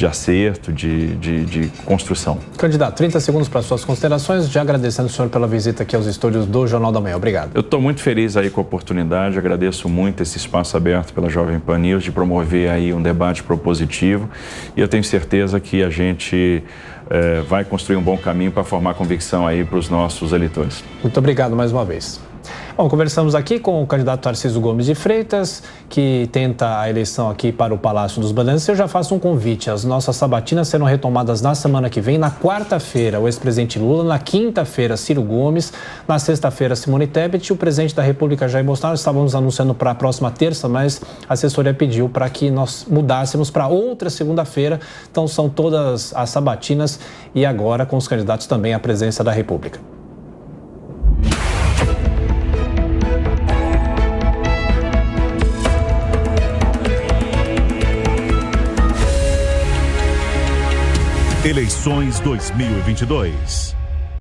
Speaker 4: acerto, de construção.
Speaker 2: Candidato, 30 segundos para suas considerações, já agradecendo o senhor pela visita aqui aos estúdios do Jornal da Manhã. Obrigado.
Speaker 4: Eu estou muito feliz aí com a oportunidade, agradeço muito esse espaço aberto pela Jovem Pan News de promover aí um debate propositivo e eu tenho certeza que a gente vai construir um bom caminho para formar convicção aí para os nossos eleitores.
Speaker 2: Muito obrigado mais uma vez. Bom, conversamos aqui com o candidato Tarcísio Gomes de Freitas, que tenta a eleição aqui para o Palácio dos Bandeirantes. Eu já faço um convite. As nossas sabatinas serão retomadas na semana que vem. Na quarta-feira, o ex-presidente Lula. Na quinta-feira, Ciro Gomes. Na sexta-feira, Simone Tebet. E o presidente da República, Jair Bolsonaro. Estávamos anunciando para a próxima terça, mas a assessoria pediu para que nós mudássemos para outra segunda-feira. Então, são todas as sabatinas e agora com os candidatos também à presidência da República.
Speaker 1: Eleições 2022.